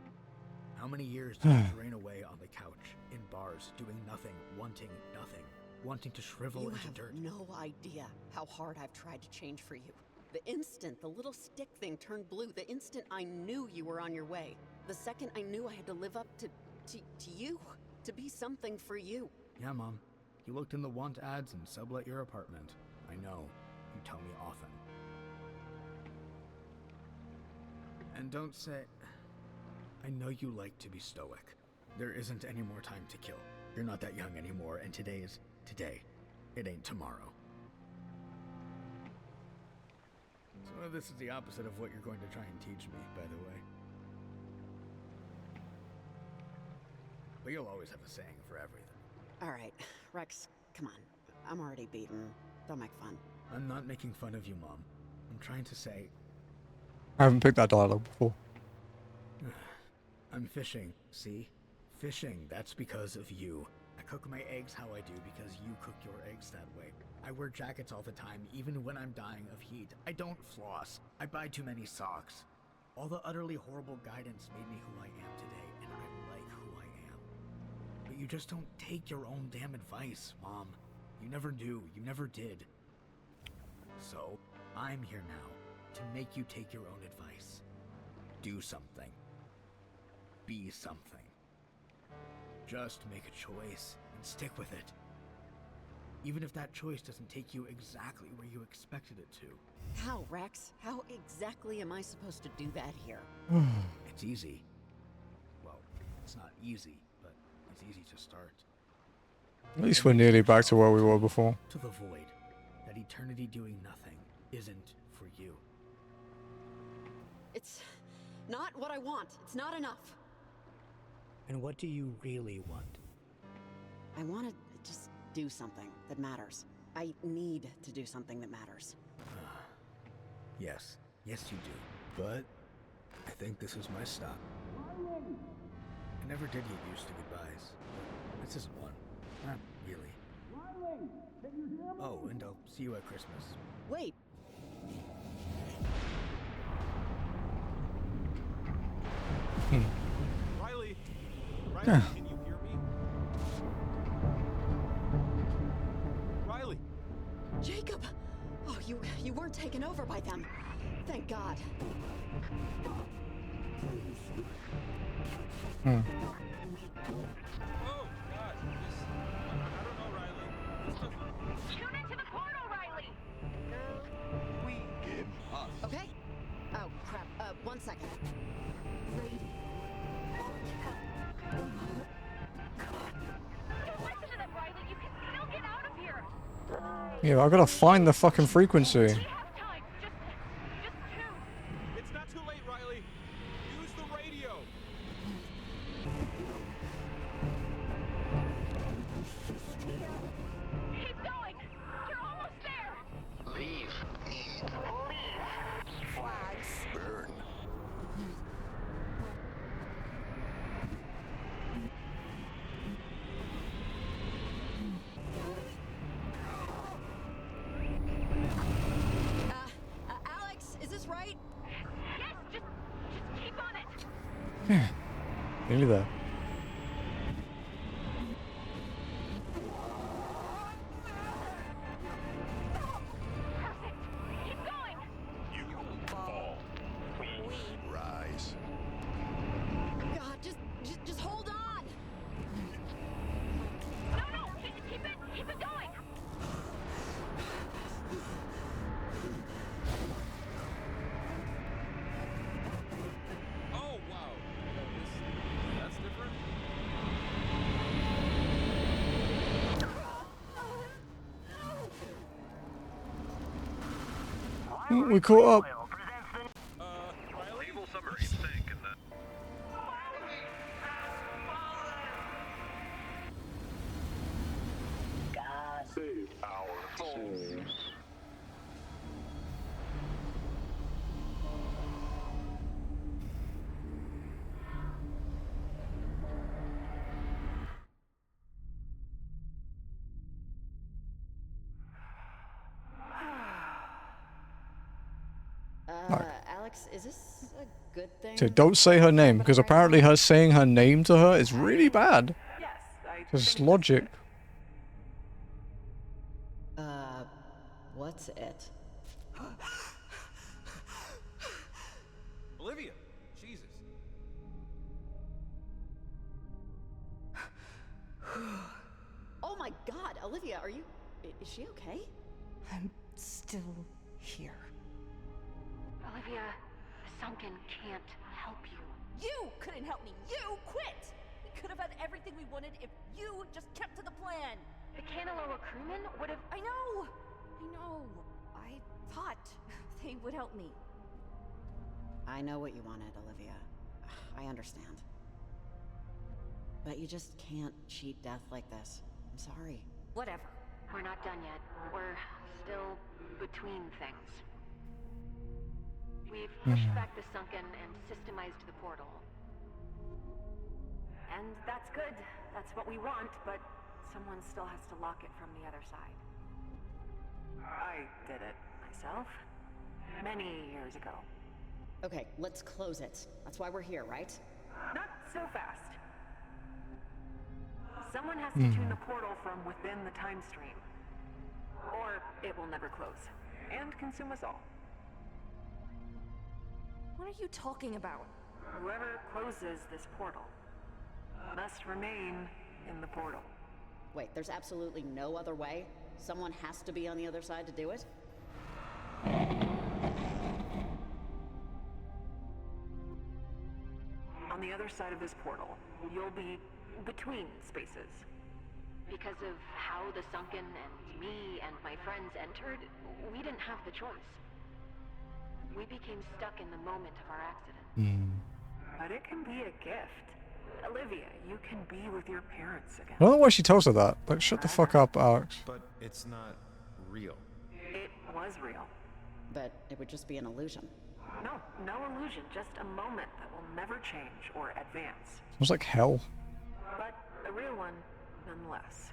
How many years did you drain away on the couch, in bars, doing nothing, wanting to shrivel into dirt? You have no idea how hard I've tried to change for you. The instant the little stick thing turned blue, the instant I knew you were on your way, The second I knew I had to live up to you, to be something for you. Yeah, Mom. You looked in the want ads and sublet your apartment. I know. You tell me often. And don't say... I know you like to be stoic. There isn't any more time to kill. You're not that young anymore, and today is today. It ain't tomorrow. So this is the opposite of what you're going to try and teach me, by the way. But you'll always have a saying for everything. Alright, Rex, come on. I'm already beaten. Don't make fun. I'm not making fun of you, Mom. I'm trying to say... I haven't picked that dialogue before. I'm fishing, see? Fishing, that's because of you. I cook my eggs how I do because you cook your eggs that way. I wear jackets all the time, even when I'm dying of heat. I don't floss. I buy too many socks. All the utterly horrible guidance made me who I am today, and I like who I am. But you just don't take your own damn advice, Mom. You never do. You never did. So, I'm here now to make you take your own advice. Do something. Be something. Just make a choice and stick with it. Even if that choice doesn't take you exactly where you expected it to. How, Rex? How exactly am I supposed to do that here? It's easy. Well, it's not easy, but it's easy to start. At least we're nearly back to where we were before. To the void. That eternity doing nothing isn't for you. It's not what I want. It's not enough. And what do you really want? I want to just do something that matters. I need to do something that matters. Yes. Yes, you do. But I think this is my stop. I never did get used to goodbyes. This isn't one. Not really. Oh, and I'll see you at Christmas. Wait. Riley! Riley, Yeah. can you hear me? Riley! Jacob! Oh, you weren't taken over by them. Thank God. Oh, God. I don't know, Riley. Tune into the portal, Riley! Okay? Oh, crap. 1 second. Listen to them, Riley. You can still get out of here. Yeah, I've got to find the fucking frequency. We have time. Just two. It's not too late, Riley. Use the radio. Keep going. You're almost there. Leave. Flags. Burn. Alex, is this right? Yes, just keep on it. Yeah. Nearly there. Perfect. Keep going. You fall. We rise. God, just hold on. No, keep it going. Oh, wow. That's different. We caught up. Riley? Naval submarine sank in the... God save our souls. Alex, is this a good thing? So don't say her name, because apparently her saying her name to her is really bad. Yes, I Because logic. What's it? Olivia! Jesus. you... Is she okay? I'm still here. Olivia, the Sunken can't help you. You couldn't help me. You quit. We could have had everything we wanted if you just kept to the plan. The Canaloa crewmen would have... I know. I thought they would help me. I know what you wanted, Olivia. I understand. But you just can't cheat death like this. I'm sorry. Whatever. We're not done yet. We're still between things. We've pushed back the Sunken and systemized the portal. And that's good. That's what we want, but someone still has to lock it from the other side. I did it myself. Many years ago. Okay, let's close it. That's why we're here, right? Not so fast. Someone has to tune the portal from within the time stream. Or it will never close. And consume us all. What are you talking about? Whoever closes this portal must remain in the portal. Wait, there's absolutely no other way? Someone has to be on the other side to do it? On the other side of this portal, you'll be between spaces. Because of how the Sunken and me and my friends entered, we didn't have the choice. We became stuck in the moment of our accident. But it can be a gift. Olivia, you can be with your parents again. I don't know why she tells her that. Like, shut the fuck up, Alex. But it's not real. It was real. But it would just be an illusion. No illusion. Just a moment that will never change or advance. It was like hell. But a real one, nonetheless.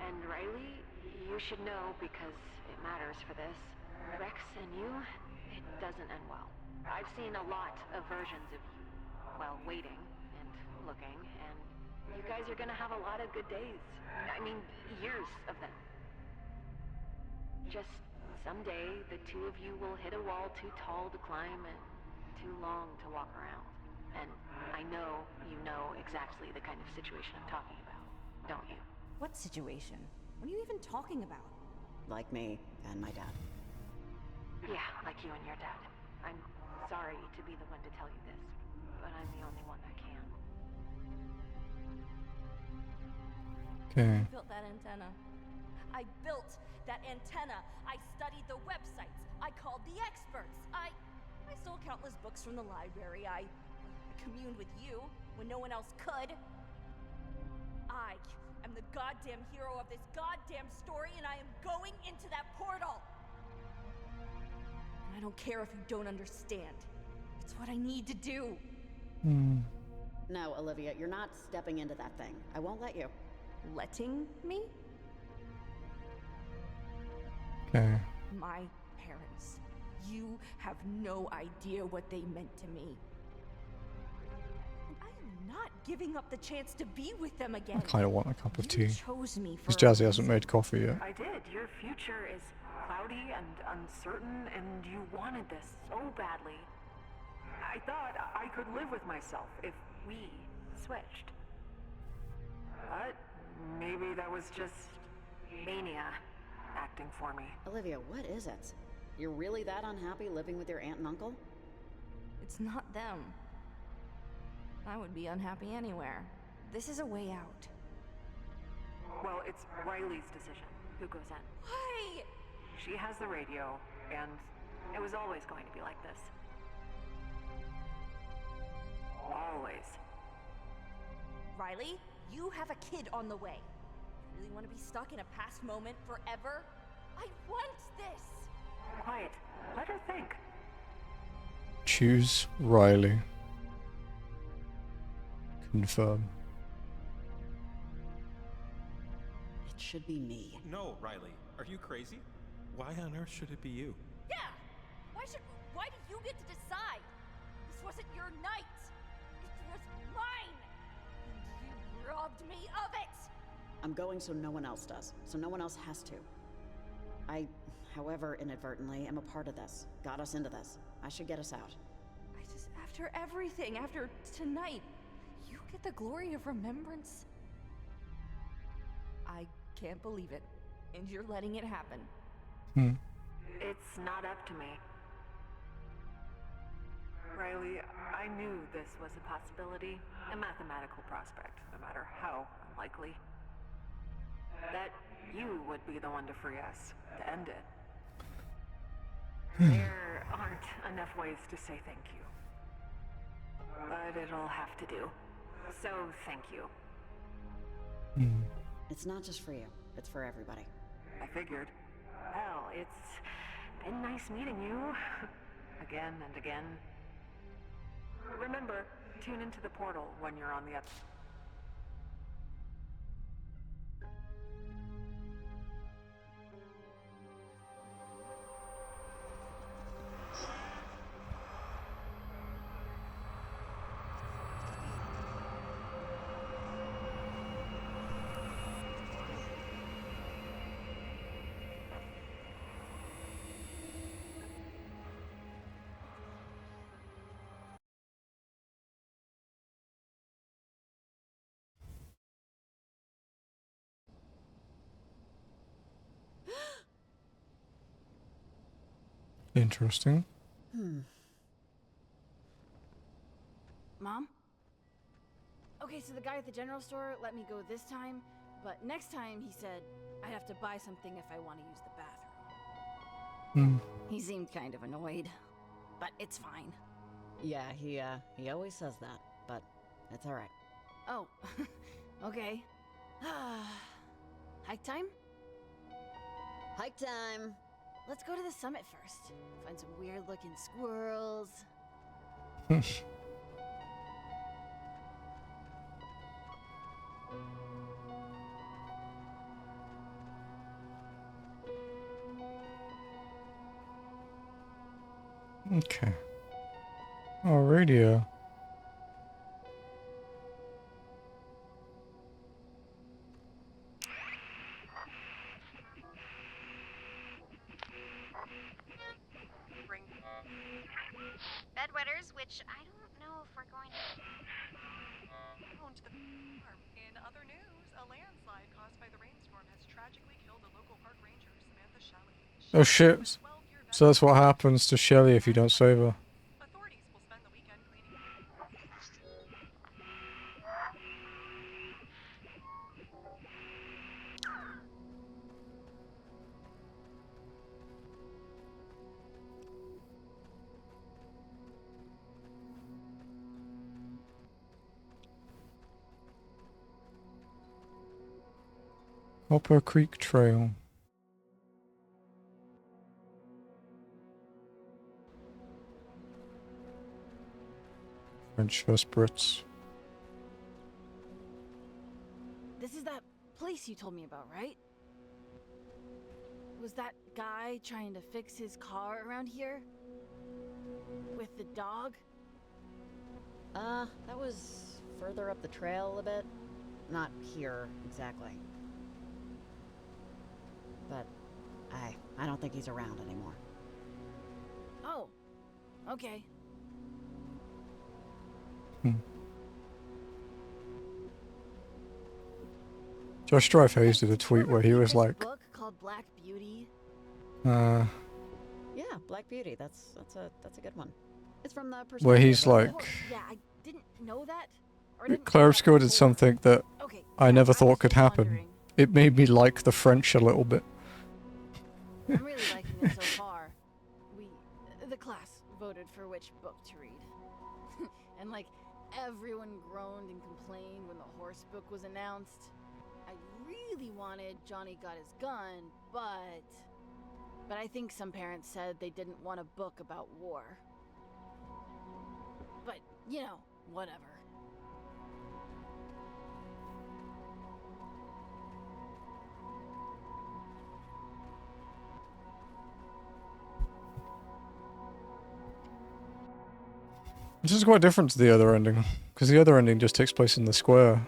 And Riley, you should know because it matters for this. Rex and you, it doesn't end well. I've seen a lot of versions of you while waiting and looking, and you guys are gonna have a lot of good days. I mean, years of them. Just someday, the two of you will hit a wall too tall to climb and too long to walk around. And I know you know exactly the kind of situation I'm talking about, don't you? What situation? What are you even talking about? Like me and my dad. Yeah, like you and your dad. I'm sorry to be the one to tell you this, but I'm the only one that can. Okay. I built that antenna. I built that antenna. I studied the websites. I called the experts. I stole countless books from the library. I communed with you when no one else could. I am the goddamn hero of this goddamn story, and I am going into that portal. And I don't care if you don't understand. It's what I need to do. No, Olivia, you're not stepping into that thing. I won't let you. Letting me? Okay. My parents. You have no idea what they meant to me. And I am not giving up the chance to be with them again. I kind of want a cup of tea. Chose me for Because Jazzy hasn't made coffee yet. I did. Your future is cloudy and uncertain, and you wanted this so badly. I thought I could live with myself if we switched. But maybe that was just mania acting for me. Olivia, what is it? You're really that unhappy living with your aunt and uncle? It's not them. I would be unhappy anywhere. This is a way out. Well, it's Riley's decision who goes in. Why? She has the radio, and it was always going to be like this. Always. Riley, you have a kid on the way. You really want to be stuck in a past moment forever? I want this! Quiet. Let her think. Choose Riley. Confirm. It should be me. No, Riley. Are you crazy? Why on earth should it be you? Yeah! Why do you get to decide? This wasn't your night! It was mine! And you robbed me of it! I'm going so no one else does. So no one else has to. I, however inadvertently, am a part of this. Got us into this. I should get us out. After everything, after tonight, you Look at the glory of remembrance. I can't believe it. And you're letting it happen. It's not up to me. Riley, I knew this was a possibility, a mathematical prospect, no matter how unlikely. That you would be the one to free us, to end it. There aren't enough ways to say thank you. But it'll have to do. So, thank you. It's not just for you, it's for everybody. I figured. Well, it's been nice meeting you. Again and again. Remember, tune into the portal when you're on the other. Interesting. Mom? Okay, so the guy at the general store let me go this time, but next time he said I'd have to buy something if I want to use the bathroom. He seemed kind of annoyed, but it's fine. Yeah, he always says that, but it's alright. Oh, okay. Hike time? Hike time! Let's go to the summit first. Find some weird-looking squirrels. Okay. Oh, radio. Bedwetters, which I don't know if we're going to... On to the farm. In other news, a landslide caused by the rainstorm has tragically killed a local park ranger, Samantha Shelley. Oh shit. So that's what happens to Shelly if you don't save her. Authorities will spend the weekend cleaning. Hopper Creek Trail. French vs. Brits. This is that place you told me about, right? Was that guy trying to fix his car around here? With the dog? That was further up the trail a bit. Not here, exactly. But I don't think he's around anymore. Oh, okay. Josh Drive-Hayes did a tweet where he was like, book called Black Beauty. Yeah, Black Beauty. That's a good one. It's from the perspective where he's of- like, Yeah, I didn't know that. Or didn't Clarabsco did something that Okay, I never thought could happen. It made me like the French a little bit. I'm really liking it so far. The class voted for which book to read. And like, everyone groaned and complained when the horse book was announced. I really wanted Johnny Got His Gun, but I think some parents said they didn't want a book about war. But, you know, whatever. This is quite different to the other ending, because the other ending just takes place in the square.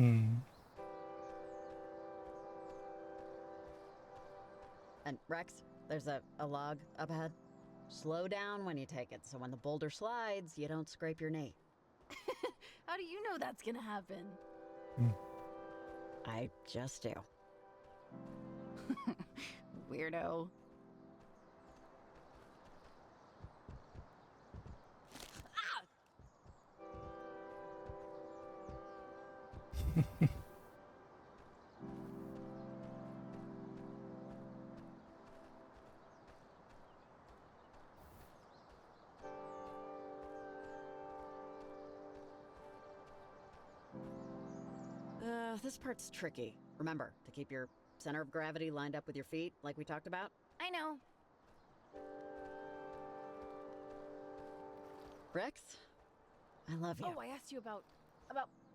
Hmm. And Rex, there's a log up ahead. Slow down when you take it, so when the boulder slides, you don't scrape your knee. How do you know that's gonna happen? I just do. Weirdo. This part's tricky. Remember, to keep your center of gravity lined up with your feet, like we talked about. I know. Rex, I love you. Oh, I asked you about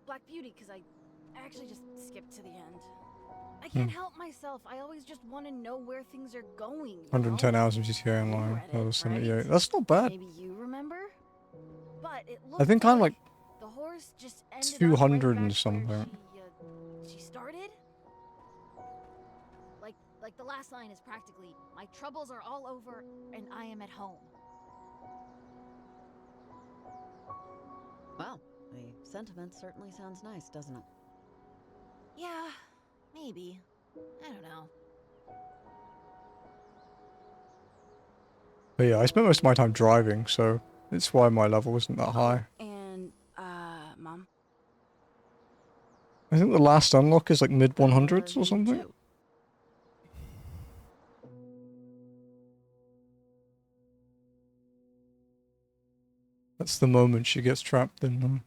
Black Beauty because I actually just skipped to the end. I can't help myself. I always just want to know where things are going. 110 hours of GTA Online. Level 78. That's not bad. Maybe you remember? But it I think I'm like the horse just ended 200 up and something. she started? Like the last line is practically, my troubles are all over and I am at home. Well, the sentiment certainly sounds nice, doesn't it? Yeah, maybe. I don't know. But yeah, I spent most of my time driving, so that's why my level wasn't that high. And, Mom? I think the last unlock is like mid 100s or something. That's the moment she gets trapped in them.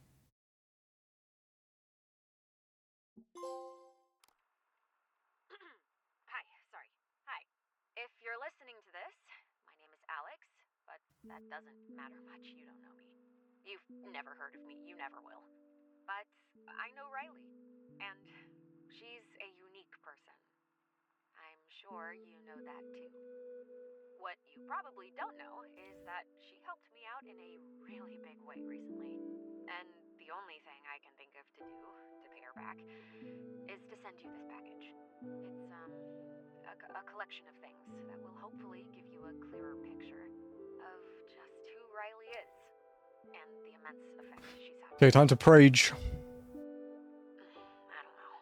Hi, sorry. Hi. If you're listening to this, my name is Alex, but that doesn't matter much. You don't know me. You've never heard of me. You never will. But I know Riley, and she's a unique person. I'm sure you know that too. What you probably don't know is that she helped me out in a really big way recently. And the only thing I can think of to do to pay her back is to send you this package. It's, a collection of things that will hopefully give you a clearer picture of just who Riley is and the immense effect she's had. Okay, time to prage. I don't know.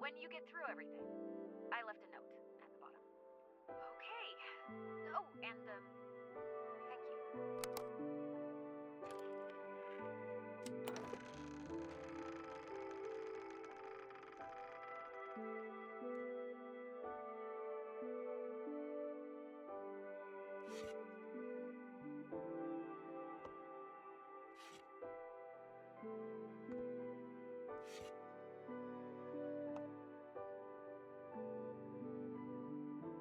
When you get through everything, I left a note at the bottom. Okay. Oh, and, thank you.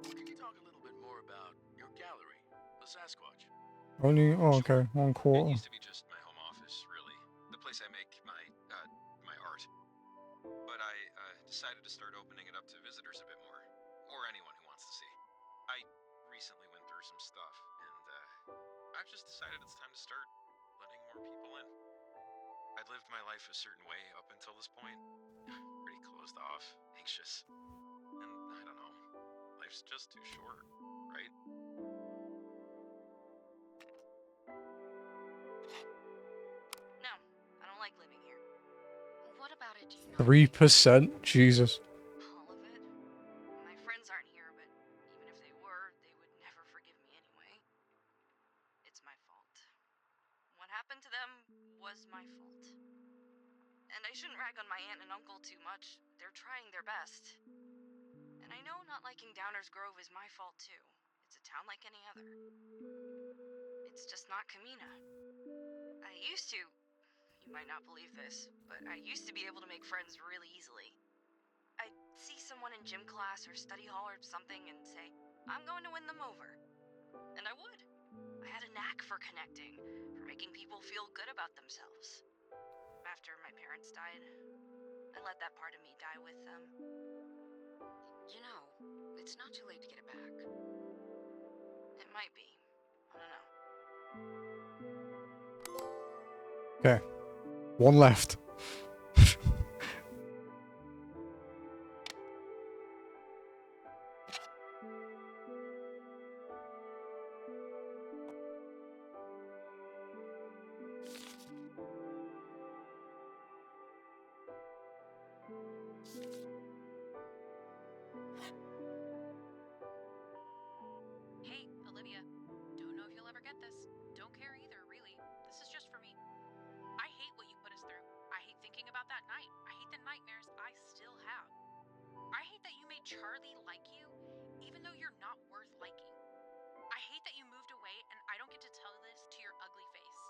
Can you talk a little bit more about your gallery, the Sasquatch? Only, oh, okay, 1 It quarter. used to be just my home office, really. The place I make my art. But I decided to start opening it up to visitors a bit more. Or anyone who wants to see. I recently went through some stuff, and I've just decided it's time to start letting more people in. I'd lived my life a certain way up until this point. Pretty closed off, anxious. And I don't know. Life's just too short, right? No, I don't like living here. What about it do you not 3%? Jesus. all of it? My friends aren't here, but even if they were, they would never forgive me anyway. It's my fault. What happened to them was my fault. And I shouldn't rag on my aunt and uncle too much. They're trying their best. And I know not liking Downers Grove is my fault too. It's a town like any other. It's just not Kamina. I used to, you might not believe this, but I used to be able to make friends really easily. I'd see someone in gym class or study hall or something and say, I'm going to win them over. And I would. I had a knack for connecting, for making people feel good about themselves. After my parents died, I let that part of me die with them. You know, it's not too late to get it back. It might be. I don't know. Okay. 1 left. Charlie like you, even though you're not worth liking. I hate that you moved away and I don't get to tell this to your ugly face.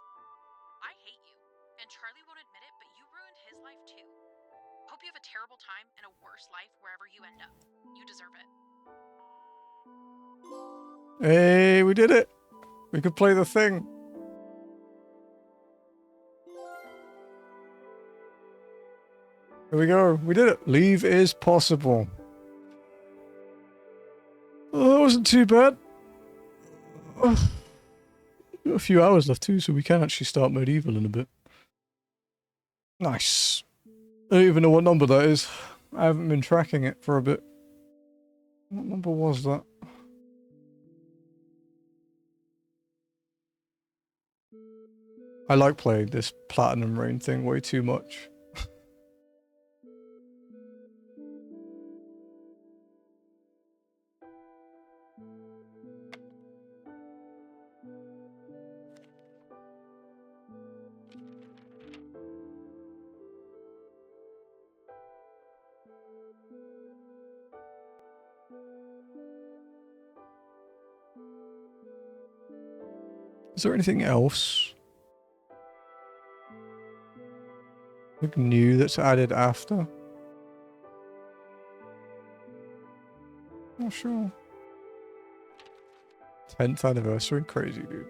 I hate you, and Charlie won't admit it, but you ruined his life too. Hope you have a terrible time and a worse life wherever you end up. You deserve it. Hey, we did it! We could play the thing. Here we go. We did it. Leave is possible. Oh, that wasn't too bad. Oh, got a few hours left too, so we can actually start medieval in a bit. Nice. I don't even know what number that is. I haven't been tracking it for a bit. What number was that? I like playing this Platinum Rain thing way too much. Is there anything else like new that's added after? Not sure. 10th anniversary? Crazy, dude.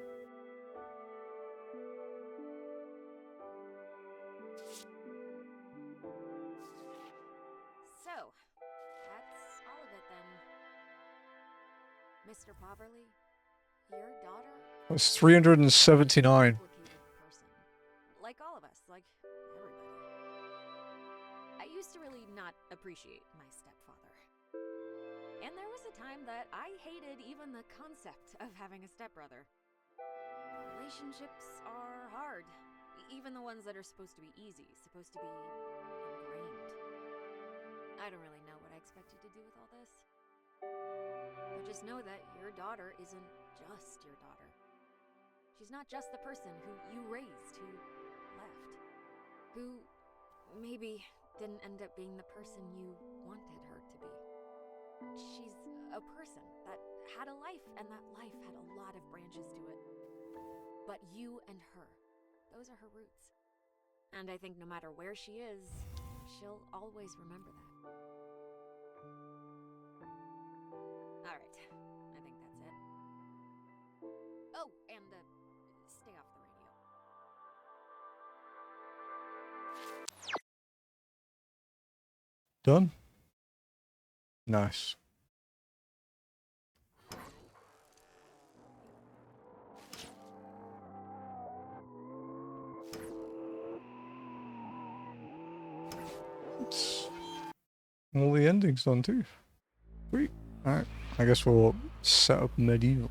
So, that's all of it then. Mr. Poverly, your daughter? It's 379. Like all of us, like everybody. I used to really not appreciate my stepfather. And there was a time that I hated even the concept of having a stepbrother. Relationships are hard, even the ones that are supposed to be easy, supposed to be ingrained. I don't really know what I expected to do with all this. But just know that your daughter isn't just your daughter. She's not just the person who you raised, who left, who maybe didn't end up being the person you wanted her to be. She's a person that had a life, and that life had a lot of branches to it. But you and her, those are her roots. And I think no matter where she is, she'll always remember that. Alright, I think that's it. Oh, and stay off the radio. Done? Nice. Oops. All the endings done too. Sweet. Alright. I guess we'll set up medieval.